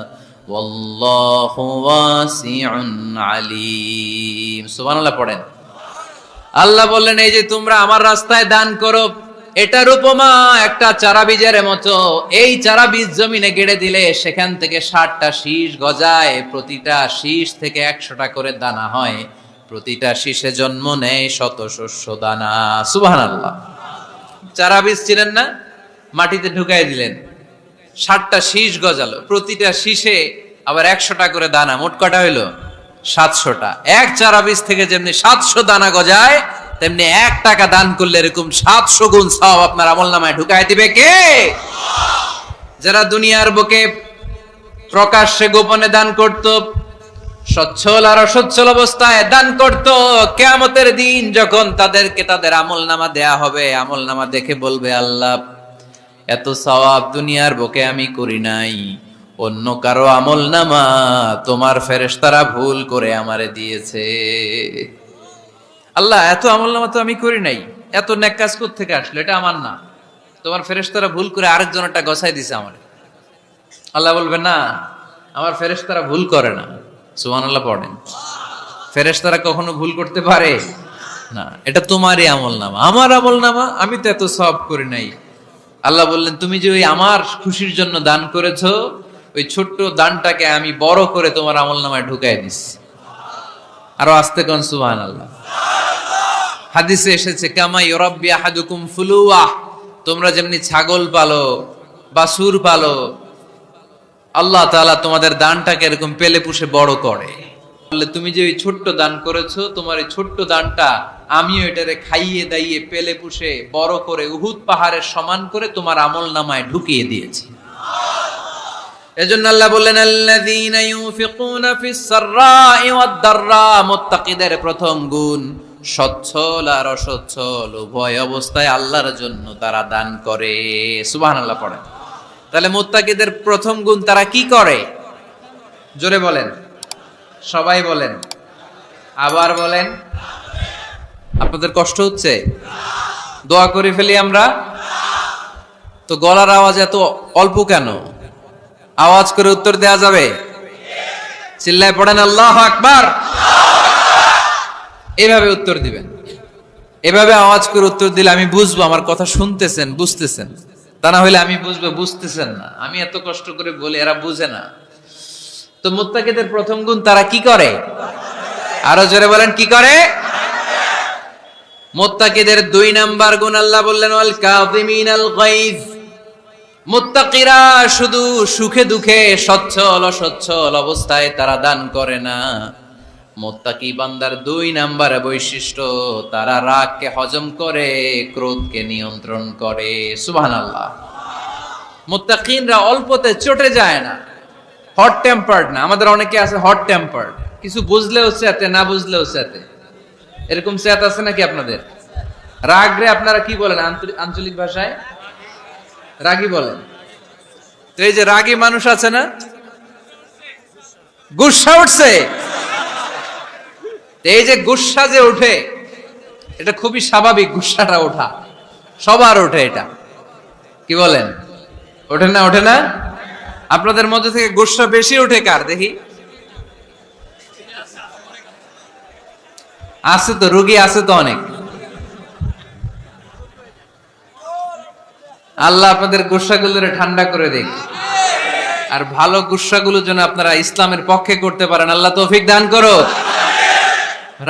والله واسع عليم। সুবহানাল্লাহ পড়েন। আল্লাহ বললেন, এই যে তোমরা আমার রাস্তায় দান করো, এটার উপমা একটা চারা বীজের মতো। এই চারা বীজ জমিনে গেড়ে দিলে সেখান থেকে 60টা শীষ গজায়, প্রতিটা শীষ থেকে 100টা করে দানা হয়, প্রতিটা শীষে জন্ম নেয় শত শস্য দানা। সুবহানাল্লাহ। চারা বীজ ছিলেন না, মাটিতে ঢুকাই দিলেন, 60টা শীষ গজালো, প্রতিটা শীষে আবার 100টা করে দানা, মোট কটা হইলো? 700টা। এক চারা বীজ থেকে যেমনি 700 দানা গজায়, তেমনি 1 টাকা দান করলে এরকম 700 গুণ সওয়াব আপনার আমলনামায় ঢুকাই দিবে কে? যারা দুনিয়ার বুকে প্রকাশ্যে গোপনে দান করত, সচ্ছল আর অসচ্ছল অবস্থায় দান করত, কিয়ামতের দিন যখন তাদেরকে তাদের আমলনামা দেয়া হবে, আমলনামা দেখে বলবে, আল্লাহ এত সওয়াব দুনিয়ার বুকে আমি করি নাই, অন্য কারো আমলনামা তোমার ফেরেশতারা ভুল করে আমারে দিয়েছে। আল্লাহ এত আমলনামা তো আমি করি নাই, এত নেক কাজ কোত্থেকে আসলো? এটা আমার না, তোমার ফেরেশতারা ভুল করে আরেকজনেরটা গছাই দিছে আমারে। আল্লাহ বলবে, না, আমার ফেরেশতারা ভুল করে না। সুবহানাল্লাহ পড়েন। ফেরেশতারা কখনো ভুল করতে পারে না, এটা তোমারই আমলনামা। আমার আমলনামা, আমি তো এত সওয়াব করি নাই। আল্লাহ বললেন, তুমি যে ওই আমার খুশির জন্য দান করেছো, ওই ছোট্ট দানটাকে আমি বড় করে তোমার আমলনামায় ঢুকাই দিচ্ছি। আরো আস্তে কোন সুবহানাল্লাহ। হাদিসে এসেছে, কামা ইউরাব্বি আহাদুকুম ফুলুয়াহ, তোমরা যেমনি ছাগল পালো, বাছুর পালো, আল্লাহ তাআলা তোমাদের দানটাকে এরকম পেলে পুষে বড় করে। বললে, তুমি যে ওই ছোট্ট দান করেছো, তোমার এই ছোট্ট দানটা আমিও এটারে খাইয়ে দাইয়ে পেলে পুষে বড় করে উহুদ পাহাড়ের সমান করে তোমার আমলনামায় ঢুকিয়ে দিয়েছি। এজন্য আল্লাহ বললেন, আল্লাযীনা ইউনফিকুনা ফিস সাররাই ওয়াদ দাররা, মুত্তাকিদের প্রথম গুণ সচ্ছল আর অসচ্ছল উভয় অবস্থায় আল্লাহর জন্য তারা দান করে। সুবহানাল্লাহ পড়েন। তাহলে মুত্তাকিদের প্রথম গুণ, তারা কি করে? জোরে বলেন, সবাই বলেন, আবার বলেন। আপনাদের কষ্ট হচ্ছে? দোয়া করে ফেলি আমরা তো। গলার আওয়াজ এত অল্প কেন? আওয়াজ করে উত্তর দেয়া যাবে? চিল্লায় পড়েন আল্লাহু আকবার। এইভাবে উত্তর দিবেন। এভাবে আওয়াজ করে উত্তর দিলে আমি বুঝবো আমার কথা শুনতেছেন, বুঝতেছেন। তা না হলে আমি বুঝবো বুঝতেছেন না, আমি এত কষ্ট করে বলি এরা বুঝে না। তো মুত্তাকিদের প্রথম গুণ, তারা কি করে? আরো জোরে বলেন, কি করে? মুত্তাকিদের 2 নাম্বার গুণ আল্লাহ বললেন ওয়াল কাযিমিনাল গায়জ। মুত্তাকিরা শুধু সুখে দুঃখে সচ্ছল অসচ্ছল অবস্থায় তারা দান করে না। মুত্তাকি বান্দার 2 নাম্বার বৈশিষ্ট্য, তারা রাগকে হজম করে, ক্রোধকে নিয়ন্ত্রণ করে। সুবহানাল্লাহ। মুত্তাকিনরা অল্পতে চটে যায় না, হট টেম্পার্ড না। আমাদের অনেকে আছে হট টেম্পার্ড, কিছু বুঝলেও চেতে, না বুঝলেও চেতে। এরকম চেত আছে নাকি আপনাদের? রাগ রে আপনারা কি বলেন আঞ্চলিক ভাষায়? রাগী বলেন। তো এই যে রাগী মানুষ আছে না, গুসা উঠছে, এই যে গুসা যে ওঠে, এটা খুবই স্বাভাবিক। গুসাটা ওঠা সবার ওঠে, এটা কি বলেন? ওঠে না? ওঠে না? আপনাদের মধ্যে থেকে গুসা বেশি ওঠে কার দেখি? আছে তো, রোগী আছে তো অনেক। আল্লাহ আপনাদের গুসাগুলোরে ঠান্ডা করে দেখ, আর ভালো গুসাগুলো যেন আপনারা ইসলামের পক্ষে করতে পারেন। আল্লাহ তৌফিক দান করো।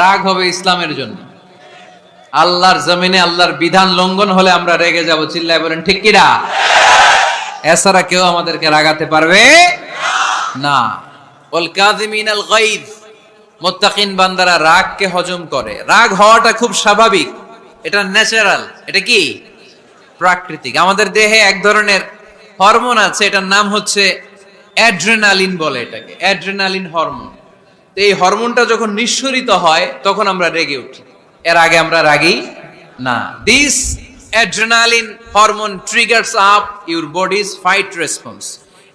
রাগ হবে ইসলামের জন্য। আল্লাহর জমিনে আল্লাহর বিধান লঙ্ঘন হলে আমরা রেগে যাব। চিল্লায় বলেন ঠিক কিনা? এছাড়া কেউ আমাদেরকে রাগাতে পারবে না। ওয়াল কাযিমিনাল গায়জ। মুত্তাকিন বান্দারা রাগকে হজম করে। রাগ হওয়াটা খুব স্বাভাবিক, এটা ন্যাচারাল, এটা কি প্রাকৃতিক। আমাদের দেহে এক ধরনের হরমোন আছে, এটার নাম হচ্ছে অ্যাড্রেনালিন বলে এটাকে, অ্যাড্রেনালিন হরমোন। তো এই হরমোনটা যখন নিঃসরিত হয় তখন আমরা রেগে উঠি, এর আগে আমরা রাগি না। This adrenaline hormone triggers up your bodies fight response.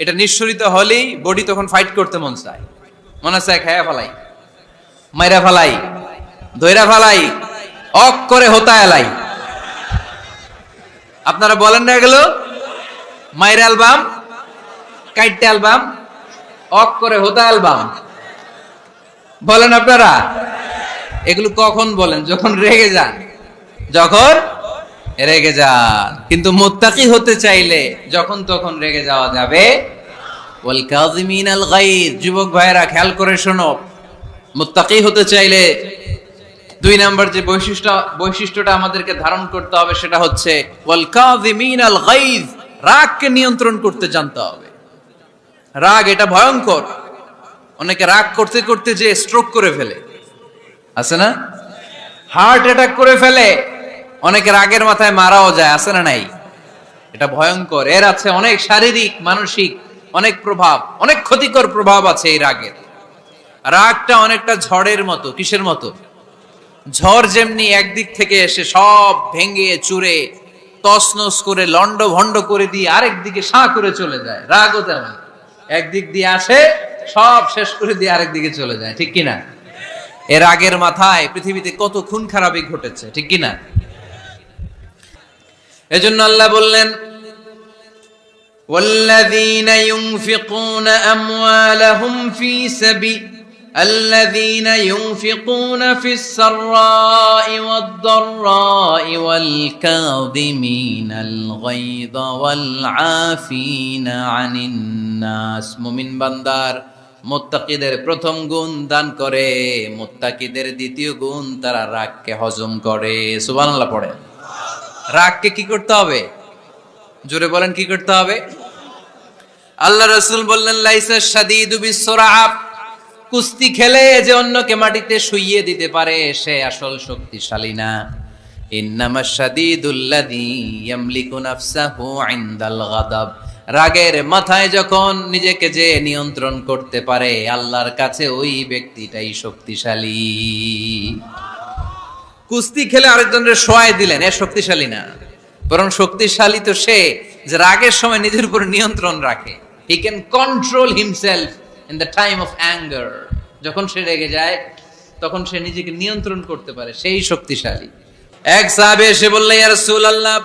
এটা নিঃসরিত হলেই বডি তখন ফাইট করতে মন চায়, মনে চায় খায়া ফেলাই, মাইরা ফেলাই, ধইরা ফেলাই, অক করে হোতা এলাই। আপনারা বলেন না এগুলো? মাইরা অ্যালবাম, কাইটে অ্যালবাম, অক করে হোতা অ্যালবাম বলেন আপনারা? এগুলো কখন বলেন? যখন রেগে যান, যখন রেগে যান। কিন্তু মুত্তাকি হতে চাইলে যখন তখন রেগে যাওয়া যাবে। ওয়াল কাযিমিনাল গায়জ। যুবক ভাইরা খেয়াল করে শোনো, মুত্তাকি হতে চাইলে 2 নাম্বার যে বৈশিষ্ট্যটা আমাদেরকে ধারণ করতে হবে সেটা হচ্ছে ওয়াল কাযিমিনাল গায়জ। রাগকে নিয়ন্ত্রণ করতে জানতে হবে। রাগ এটা ভয়ঙ্কর। অনেকে রাগ করতে করতে যে স্ট্রোক করে ফেলে, আছে না? হার্ট অ্যাটাক করে ফেলে। অনেকে রাগের মাথায় মারাও যায়, আছে না নাই? এটা ভয়ঙ্কর। এর আছে অনেক শারীরিক মানসিক অনেক প্রভাব, অনেক ক্ষতিকর প্রভাব আছে এই রাগের। রাগটা অনেকটা ঝড়ের মতো। কিসের মতো? ঝড় যেমনি একদিক থেকে এসে সব ভেঙে চুরে তছনছ করে লন্ড ভন্ড করে দিয়ে আরেক দিকে সাঁ করে চলে যায়, রাগও তেমন একদিক দিয়ে আসে সব শেষ করে দিয়ে আরেক দিকে চলে যায়, ঠিক কিনা? এর রাগের মাথায় পৃথিবীতে কত খুন খারাপি ঘটেছে, ঠিক কিনা? এজন্য আল্লাহ বললেন والذين ينفقون أموالهم في سبيل الذين ينفقون في السراء والضراء والكاظمين الغيظ والعافين عن الناس। মুমিন বান্দার মুত্তাকিদের প্রথম গুণ দান করে, মুত্তাকিদের দ্বিতীয় গুণ তারা রাগকে হজম করে। সুবহানাল্লাহ পড়ে। রাগকে কি করতে হবে? জোরে বলেন, কি করতে হবে? আল্লাহ রাসূল বললেন লাইসা শাদীদু বিসসুরআ। কুস্তি খেলে যে অন্যকে মাটিতে শুইয়ে দিতে পারে সে আসল শক্তিশালী না। ইন্নামাশ শাদীদুল্লাযী ইয়ামলিকু নাফসাহু ইনদাল গাদাব। রাগের মাথায় যখন নিজেকে যে নিয়ন্ত্রণ করতে পারে আল্লাহর কাছে ওই ব্যক্তিটাই শক্তিশালী। কুস্তি খেলে আরেকজনের শোয়ায় দিলেন, এ শক্তিশালী না। বরং শক্তিশালী তো সে যে রাগের সময় নিজের উপর নিয়ন্ত্রণ রাখে। He can control himself in the time of anger. যখন সে রেগে যায় তখন সে নিজেকে নিয়ন্ত্রণ করতে পারে, সেই শক্তিশালী। এক সাহাবী এসে বললেন ইয়া রাসূলুল্লাহ,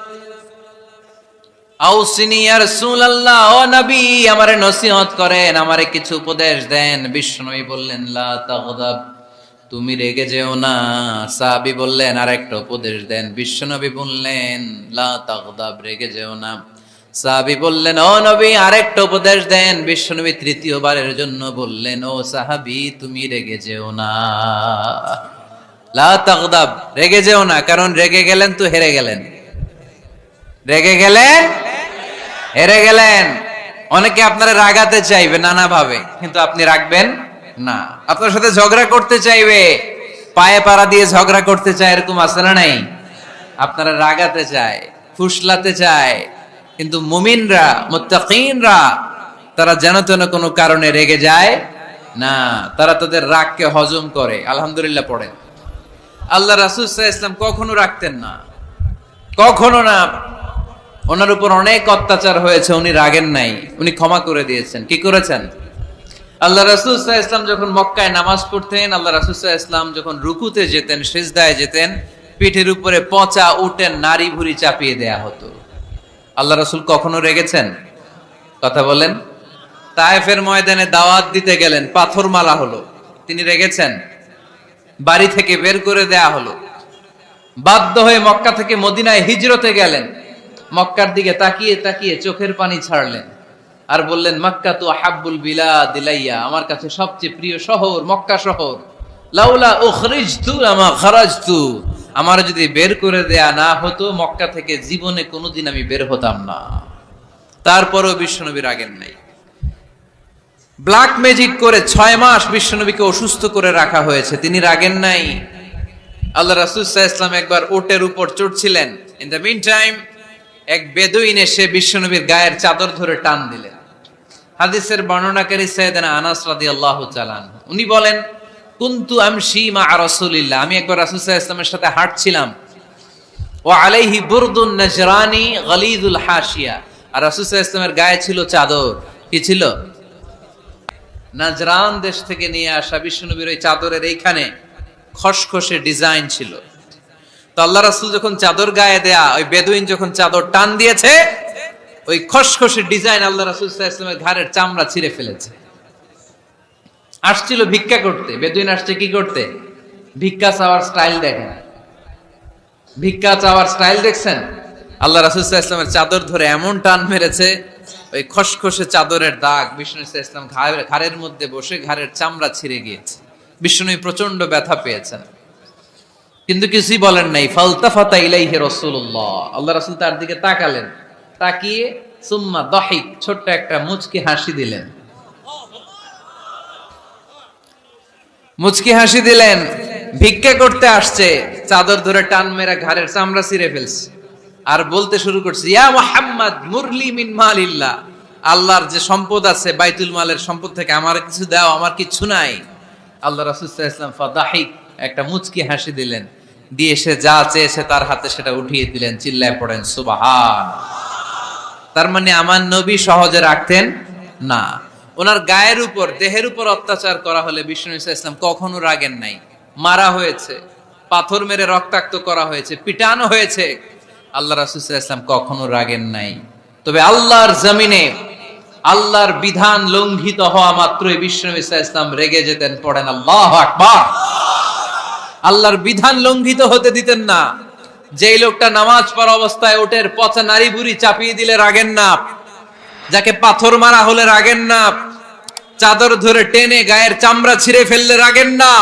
আউসিনি ইয়া রাসূলুল্লাহ, ও নবী আমারে নসিহত করেন, আমারে কিছু উপদেশ দেন। বিশ্বনবী বললেন লা তাগদাব, তুমি রেগে যেও না। সাহাবী বললেন আরেকটা উপদেশ দেন। বিশ্বনবী বললেন লা তাগদাব, রেগে যেও না। সাহাবী বললেন ও নবী আরেকটা উপদেশ দেন। বিশ্বনবী তৃতীয়বারের জন্য বললেন ও সাহাবী তুমি রেগে যেও না, লা তাগদাব, রেগে যেও না। কারণ রেগে গেলেন তো হেরে গেলেন, রেগে গেলেন হেরে গেলেন। অনেকে আপনারা রাগাতে চাইবে নানা ভাবে, কিন্তু আপনি রাখবেন না। আপনার সাথে ঝগড়া করতে চাইবে, পায়ে পাড়া দিয়ে ঝগড়া করতে চায়, এরকম আছে না নাই? আপনারা রাগাতে চায়, ফুসলাতে চায়, কিন্তু মুমিনরা মুত্তাকিনরা তারা যেন তেন কোনো কারণে রেগে যায় না, তারা তাদের রাগকে হজম করে। আলহামদুলিল্লাহ পড়েন। আল্লাহ রাসূল সাল্লাল্লাহু আলাইহি ওয়াসাল্লাম কখনো রাখতেন না, কখনো না। ওনার উপর অনেক অত্যাচার হয়েছে, উনি রাগেন নাই, উনি ক্ষমা করে দিয়েছেন। কি করেছেন? আল্লাহ রাসূল সাল্লাল্লাহু আলাইহি ওয়াসাল্লাম যখন মক্কায় নামাজ পড়তেন, আল্লাহ রাসূল সাল্লাল্লাহু আলাইহি ওয়াসাল্লাম যখন রুকুতে যেতেন, সিজদায় যেতেন, পিঠের উপরে পচা উটের নাড়ি ভুঁড়ি চাপিয়ে দেয়া হতো। আল্লাহ রাসূল কখনো রেগেছেন? কথা বলেন। তায়েফের ময়দানে দাওয়াত দিতে গেলেন, পাথর মারা হলো, তিনি রেগেছেন? বাড়ি থেকে বের করে দেয়া হলো, বাধ্য হয়ে মক্কা থেকে মদিনায় হিজরতে গেলেন। মক্কার দিকে তাকিয়ে তাকিয়ে চোখের পানি ছাড়লেন আর বললেন মক্কা তু আহাব্বুল বিলাদ ইলাইয়া, আমার কাছে সবচেয়ে প্রিয় শহর মক্কা শহর। লাউলা উখরিজতু লামা খারাজতু, আমার যদি বের করে দেয়া না হতো মক্কা থেকে জীবনে কোনোদিন আমি বের হতাম না। তারপরেও বিশ্বনবী রাগেন নাই। ব্ল্যাক ম্যাজিক করে 6 মাস বিশ্বনবীকে অসুস্থ করে রাখা হয়েছে, তিনি রাগেন নাই। আল্লাহ রাসূল সাল্লাল্লাহু আলাইহি ওয়াসাল্লাম একবার উটের উপর চড়ছিলেন। ইন দ্য মিন টাইম এক বেদুইন এসে বিশ্বনবীর গায়ের চাদর ধরে টান দিলেন। হাদিসের বর্ণনাকারী সাইয়েদনা আনাস রাদিয়াল্লাহু তাআলা আনহু, উনি বলেন কুনতু আমশি মা রাসূলিল্লাহ, আমি একবার রাসূল সাল্লাল্লাহু আলাইহি ওয়াসাল্লামের সাথে হাঁটছিলাম। ওয়া আলাইহি বুরদুন নাজরানি গালিযুল হাশিয়া, আর রাসূল সাল্লাল্লাহু আলাইহি ওয়াসাল্লামের গায়ে ছিল চাদর। কি ছিল? নাজরান দেশ থেকে নিয়ে আসা বিশ্বনবীর ওই চাদরের এইখানে খসখসে ডিজাইন ছিল। তো আল্লাহ রাসূল যখন চাদর গায়ে দেয়া, ওই বেদুইন যখন চাদর টান দিয়েছে, ওই খসখসে ডিজাইন আল্লাহ রাসূল সাল্লাল্লাহু আলাইহি ওয়াসাল্লামের ঘাড়ের চামড়া ছিঁড়ে ফেলেছে। আসছিল ভিক্ষা করতে, বেদুইন আসছে কি করতে? ভিক্ষা চাওয়ার স্টাইল দেখেন, ভিক্ষা চাওয়ার স্টাইল দেখছেন? আল্লাহ রাসূল সাল্লাল্লাহু আলাইহি ওয়াসাল্লামের চাদর ধরে এমন টান মেরেছে, ওই খসখসে চাদরের দাগ বিষ্ণু ইসলাম ঘাড়ের মধ্যে বসে ঘাড়ের চামড়া ছিঁড়ে গিয়েছে। বিষ্ণু প্রচন্ড ব্যথা পেয়েছেন, কিন্তু কিছুই বলেন নাই। ফালতাফাতা ইলাইহি রাসূলুল্লাহ, আল্লাহ রাসূল তার দিকে তাকালেন, তাকিয়ে সুম্মা দাহিক, ছোট্ট একটা মুচকি হাসি দিলেন। মুচকি হাসি দিলেন। ভিক্ষা করতে আসছে, চাদর ধরে টান মেরে ঘাড়ের চামড়া ছিঁড়ে ফেলছে, আর বলতে শুরু করছে ইয়া মুহাম্মদ মুরলি মিন মালিল্লাহ, আল্লাহর যে সম্পদ আছে বাইতুল মালের সম্পদ থেকে আমার কিছু দাও, আমার কিছু নাই। আল্লাহ রাসূল সাল্লাল্লাহু আলাইহি ওয়াসাল্লাম ফাদাহিক, একটা মুচকি হাসি দিলেন, দিয়ে সে যা চেয়েছে তার হাতে সেটা উঠিয়ে দিলেন। চিল্লায় পড়েন সুবহান। তার মানে আমার নবী সহজে রাখতেন না। ওনার গায়ের উপর দেহের উপর অত্যাচার করা হলে বিষ্ণু ইসলাম কখনো রাগেন নাই। মারা হয়েছে, পাথর মেরে রক্তাক্ত করা হয়েছে, পিটানো হয়েছে, আল্লাহ রাসূল সাল্লাল্লাহু আলাইহি ওয়াসাল্লাম কখনো রাগেন নাই। তবে আল্লাহর জমিনে আল্লাহর বিধান লঙ্ঘিত হওয়া মাত্রই বিষ্ণু ইসলাম রেগে যেতেন। পড়েন আল্লাহু আকবার। আল্লাহর বিধান লঙ্ঘিত হতে দিতেন না। যেই লোকটা নামাজ পড়া অবস্থায় ওটের পচা নারী বুড়ি চাপিয়ে দিলে রাগেন না, যাকে পাথর মারা হলে রাগেন না, চাদর ধরে টেনে গায়ের চামড়া ছিঁড়ে ফেললে রাগেন না,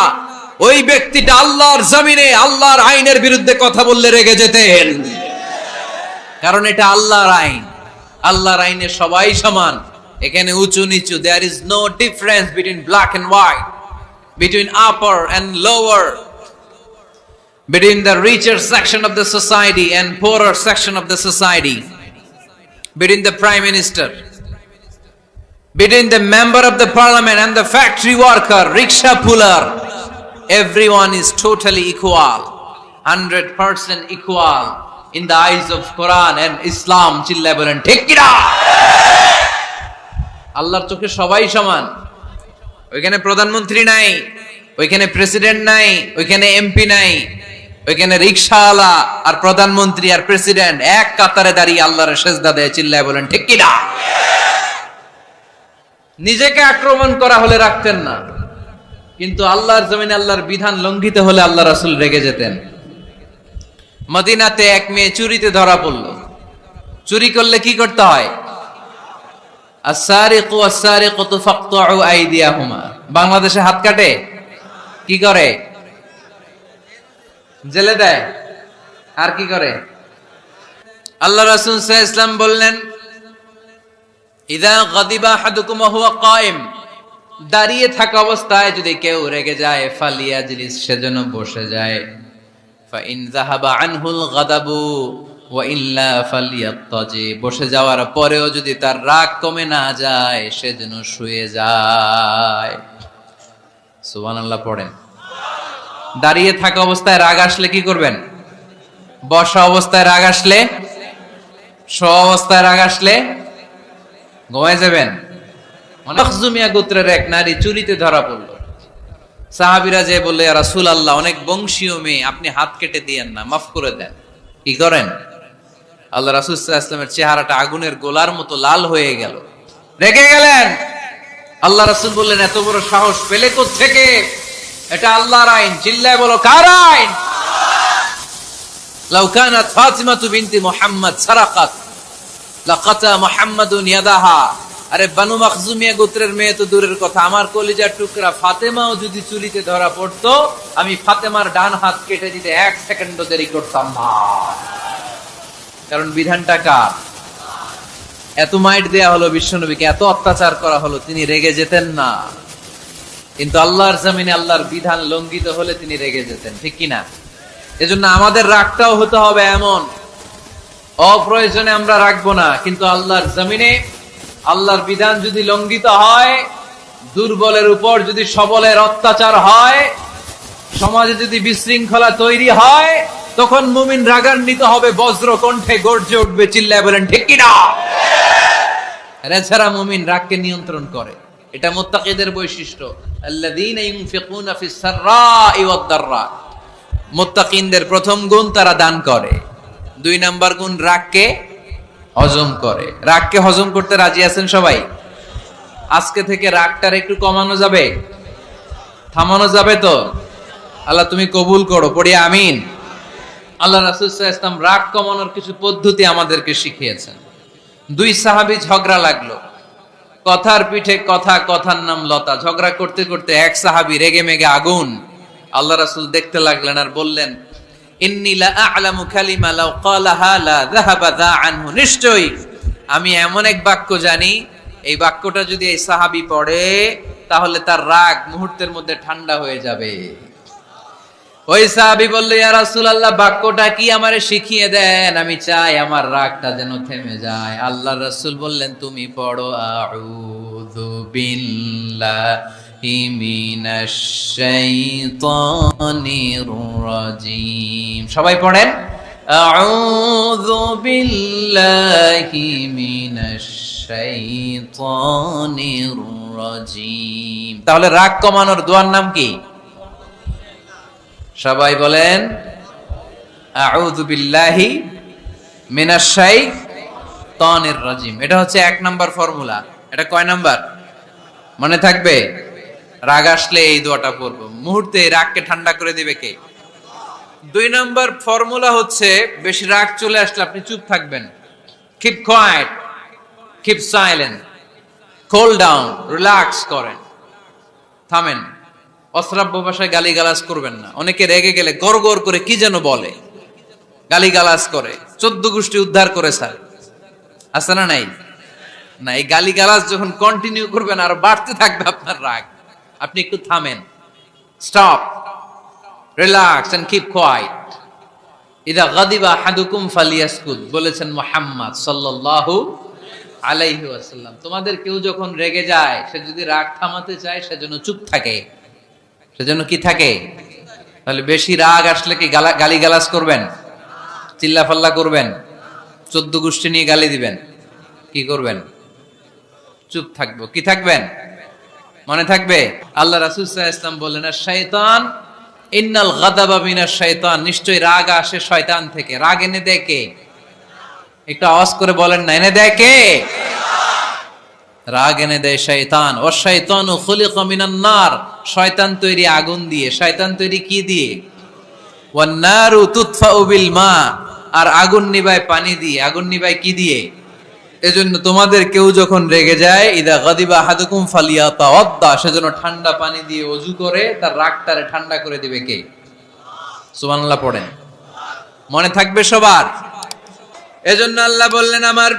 ওই ব্যক্তিটা আল্লাহর জমিনে আল্লাহর আইনের বিরুদ্ধে কথা বললে রেগে যেতেন। কারণ এটা আল্লাহর আইন, আল্লাহর আইনে সবাই সমান, এখানে উঁচু নিচু, there is no difference between black and white, between upper and lower, between the richer section of the society and poorer section of the society, between the prime minister, between the member of the parliament and the factory worker, rickshaw puller, everyone is totally equal, 100% equal in the eyes of Quran and Islam. চিল্লায় বলেন ঠিক কি না? আল্লাহর চোখে সবাই সমান। ওইখানে প্রধানমন্ত্রী নাই, ওইখানে প্রেসিডেন্ট নাই, ওইখানে এমপি নাই, ওইখানে রিকশাওয়ালা আর প্রধানমন্ত্রী আর প্রেসিডেন্ট এক কাতারে দাঁড়িয়ে আল্লাহর সেজদা দেয়। চিল্লায় বলেন ঠিক কি না? নিজেকে আক্রমণ করা হলে রাখতেন না, কিন্তু আল্লাহর জমিনে আল্লাহর বিধান লঙ্ঘিত হলে আল্লাহ রাসূল রেগে যেতেন। মদিনাতে এক মেয়ে চুরিতে ধরা পড়ল। চুরি করলে কি করতে হয়? আস-সারিকু ওয়াস-সারিকাতু ফাকতাউ আইদিয়াহুমা। বাংলাদেশে হাত কাটে, কি করে? জেলে দেয়। আর কি করে? আল্লাহ রাসূল সাল্লাল্লাহু আলাইহি ওয়াসাল্লাম বললেন, ইযা গাদিবা আহাদুকুম ওয়া হুয়া কায়েম, দাঁড়িয়ে থাকা অবস্থায় যদি কেউ রেগে যায়, ফালিয়াজলিস, সেজন্য বসে যায়। ফাইন যাহাবা আনহুল গাদাবু ওয়া ইল্লা ফালিয়াত্তাজি, বসে যাওয়ার পরেও যদি তার রাগ কমে না যায় সেজন্য শুয়ে যায়। সুবহানাল্লাহ পড়েন। দাঁড়িয়ে থাকা অবস্থায় রাগ আসলে কি করবেন? বসা অবস্থায় রাগ আসলে, শোয়া অবস্থায় রাগ আসলে ঘুমায় যাবেন। মখজুমিয়া গোত্রের এক নারী চুরিতে ধরা পড়ল। সাহাবীরা যে বললে, ইয়া রাসূলুল্লাহ, অনেক বংশীয় মেয়ে, আপনি হাত কেটে দিয়েন না, মাফ করে দেন। কি করেন? আল্লাহ রাসূল সাল্লাল্লাহু আলাইহি ওয়াসাল্লামের চেহারাটা আগুনের গোলার মতো লাল হয়ে গেল, রেগে গেলেন। আল্লাহ রাসূল বললেন, এত বড় সাহস পেলে কোত্থেকে? এটা আল্লাহর আইন, চিল্লায় বলো কার আইন? লাউ কানাত ফাতিমাতু বিনতি মুহাম্মদ সারাকাত লাকাতা মুহাম্মাদুন ইয়াদাহা। আরে বানু মাখজুমিয়া গোত্রের মেয়ে তো দূরের কথা, আমার কলিজার টুকরা ফাতেমাও যদি চুরিতে ধরা পড়তো, আমি ফাতেমার ডান হাত কেটে দিতে 1 সেকেন্ডও দেরি করতাম না। কারণ বিধানটা কার? এত মাইট দেয়া হলো বিশ্বনবীকে, এত অত্যাচার করা হলো, তিনি রেগে যেতেন না। কিন্তু আল্লাহর জমিনে আল্লাহর বিধান লঙ্ঘিত হলে তিনি রেগে যেতেন, ঠিক কিনা? এজন্য আমাদের রাগটাও হতে হবে এমন, অপ্রয়োজনে আমরা রাখবো না। কিন্তু আল্লাহর জমিনে আল্লাহর বিধান যদি লঙ্ঘিত হয়, দুর্বলের উপর যদি সবলের অত্যাচার হয়, সমাজে যদি বিশৃঙ্খলা তৈরি হয়, তখন মুমিন রাগান্বিত হবে, বজ্র কণ্ঠে গর্জে উঠবে, চিল্লায় বলেন ঠিক কিনা? এছাড়া মুমিন রাগকে নিয়ন্ত্রণ করে, এটা মুত্তাকিদের বৈশিষ্ট্য। আল্লাযীনা ইউনফিকুনা ফিস সাররাই ওয়াদ দাররা। মুত্তাকিনদের প্রথম গুণ, তারা দান করে। 2 নাম্বার গুণ, রাগকে হজম করে। রাগকে হজম করতে রাজি আছেন সবাই? আজকে থেকে রাগটার একটু কমানো যাবে, থামানো যাবে তো? আল্লাহ তুমি কবুল করো, পড়ি আমিন। আল্লাহ রাসূল সাল্লাল্লাহু আলাইহি ওয়াসাল্লাম রাগ কমানোর কিছু পদ্ধতি আমাদেরকে শিখিয়েছেন। 2 সাহাবী ঝগড়া লাগলো, কথার পিঠে কথা, কথার নাম লতা। ঝগড়া করতে করতে এক সাহাবী রেগে মেগে আগুন। আল্লাহ রাসূল দেখতে লাগলেন আর বললেন, ইন্নী লা আ'লামু কালিমা লাউ ক্বালাহা লা যাহাবা যা আনহু। নিশ্চয়ই আমি এমন এক বাক্য জানি, এই বাক্যটা যদি এই সাহাবী পড়ে তাহলে তার রাগ মুহূর্তের মধ্যে ঠান্ডা হয়ে যাবে। ওই সাহাবী বলল, ইয়া রাসূলুল্লাহ, বাক্যটা কি আমারে শিখিয়ে দেন, আমি চাই আমার রাগটা যেন থেমে যায়। আল্লাহর রাসূল বললেন, তুমি পড়ো আউযু বিল্লাহি মিনাশ শাইতানির রাজীম। সবাই পড়েন, আউযু বিল্লাহি মিনাশ শাইতানির রাজীম। তাহলে রাগ কমানোর দোয়ার নাম কি? সবাই বলেন, আউযু বিল্লাহি মিনাশ শাইতানির রাজীম। এটা হচ্ছে 1 নাম্বার ফর্মুলা। এটা কয় নাম্বার মনে থাকবে? রাগ আসলে এই দোয়াটা পড়ব, মুহূর্তে রাগকে ঠান্ডা করে দিবে কে? 2 নাম্বার ফর্মুলা হচ্ছে, বেশি রাগ চলে আসলে আপনি চুপ থাকবেন। Keep quiet, keep silent, cool down, relax করেন, থামেন। অশ্রাব্য ভাষায় গালিগালাজ করবেন না। অনেকে রেগে গেলে গড় গড় করে কি যেন বলে, গালিগালাজ করে, 14 গোষ্ঠী উদ্ধার করে স্যার, আছে না নাই? না, এই গালিগালাজ যখন কন্টিনিউ করবেন আর বাড়তে থাকবে আপনার রাগ। আপনি একটু থামেন, stop, relax and keep quiet. ইদা গাদিবা আহাদুকুম ফালিয়াসকুত, বলেছেন মুহাম্মদ সাল্লাল্লাহু আলাইহি ওয়াসাল্লাম। তোমাদের কেউ যখন রেগে যায়, সে যদি রাগ থামাতে চায়, সেজন্য চুপ থাকে। সেজন্য কি থাকে? তাহলে বেশি রাগ আসলে কি গালিগালাজ করবেন, চিল্লাফাল্লা করবেন, 14 গোষ্ঠী নিয়ে গালি দিবেন? কি করবেন? চুপ থাকবো। কি থাকবেন? মনে থাকবে? আল্লাহ রাসূল সাল্লাল্লাহু আলাইহি ওয়াসাল্লাম বললেন, শাইতান ইন্নাল গাদাবা মিনাশ শাইতান। নিশ্চয়ই রাগ আসে শয়তান থেকে। রাগ এনে দেয় কে? একটু আওয়াজ করে বলেন না, এনে দেয় কে? রাগ এনে দেয় শয়তান। ও শয়তানু খুলিকা মিনান নার, শয়তান তৈরি আগুন দিয়ে। শয়তান তৈরি কি দিয়ে? ওয়ান নারু তুতফাউ বিল মা, আর আগুন নিভায় পানি দিয়ে। আগুন নিভায় কি দিয়ে? এজন্য তোমাদের কেউ যখন রেগে যায়, ইদা গাদিবা আহাদুকুম ফালিয়াতাওয়াদ্দা, সেজন্য ঠান্ডা পানি দিয়ে ওযু করে তার রাগটারে ঠান্ডা করে দিবে কে? সুবহানাল্লাহ পড়েন, মনে থাকবে সবার। এজন্য আল্লাহ বললেন আমার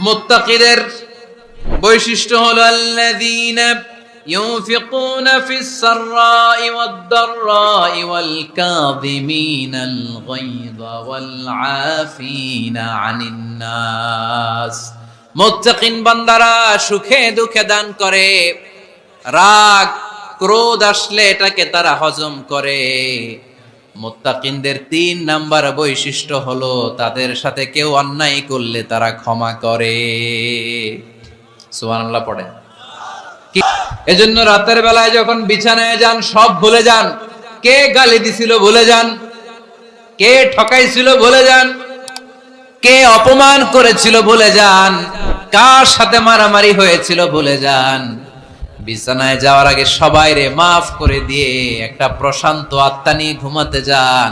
মুত্তাকিদের বৈশিষ্ট্য হলো আল্লাযীনা ইউনফিকুনা ফিস সাররাই ওয়াদ দাররাই ওয়াল কাযিমিনাল গায়যা ওয়াল আফিনা আনিন নাস। মুত্তাকিন বান্দারা সুখে দুঃখে দান করে, রাগ ক্রোধ আসলে এটাকে তারা হজম করে। মুত্তাকিনদের ৩ নাম্বার বৈশিষ্ট্য হলো তাদের সাথে কেউ অন্যায় করলে তারা ক্ষমা করে। সুবহানাল্লাহ পড়ে। এজন্য রাতের বেলায় যখন বিছানায় যান সব ভুলে যান। কে গালি দিছিল ভুলে যান, কে ঠকাইছিল ভুলে যান, কে অপমান করেছিল ভুলে যান, কার সাথে মারামারি হয়েছিল ভুলে যান। বিছানায় যাওয়ার আগে সবাইরে মাফ করে দিয়ে একটা প্রশান্ত আত্মা নিয়ে ঘুমাতে যান।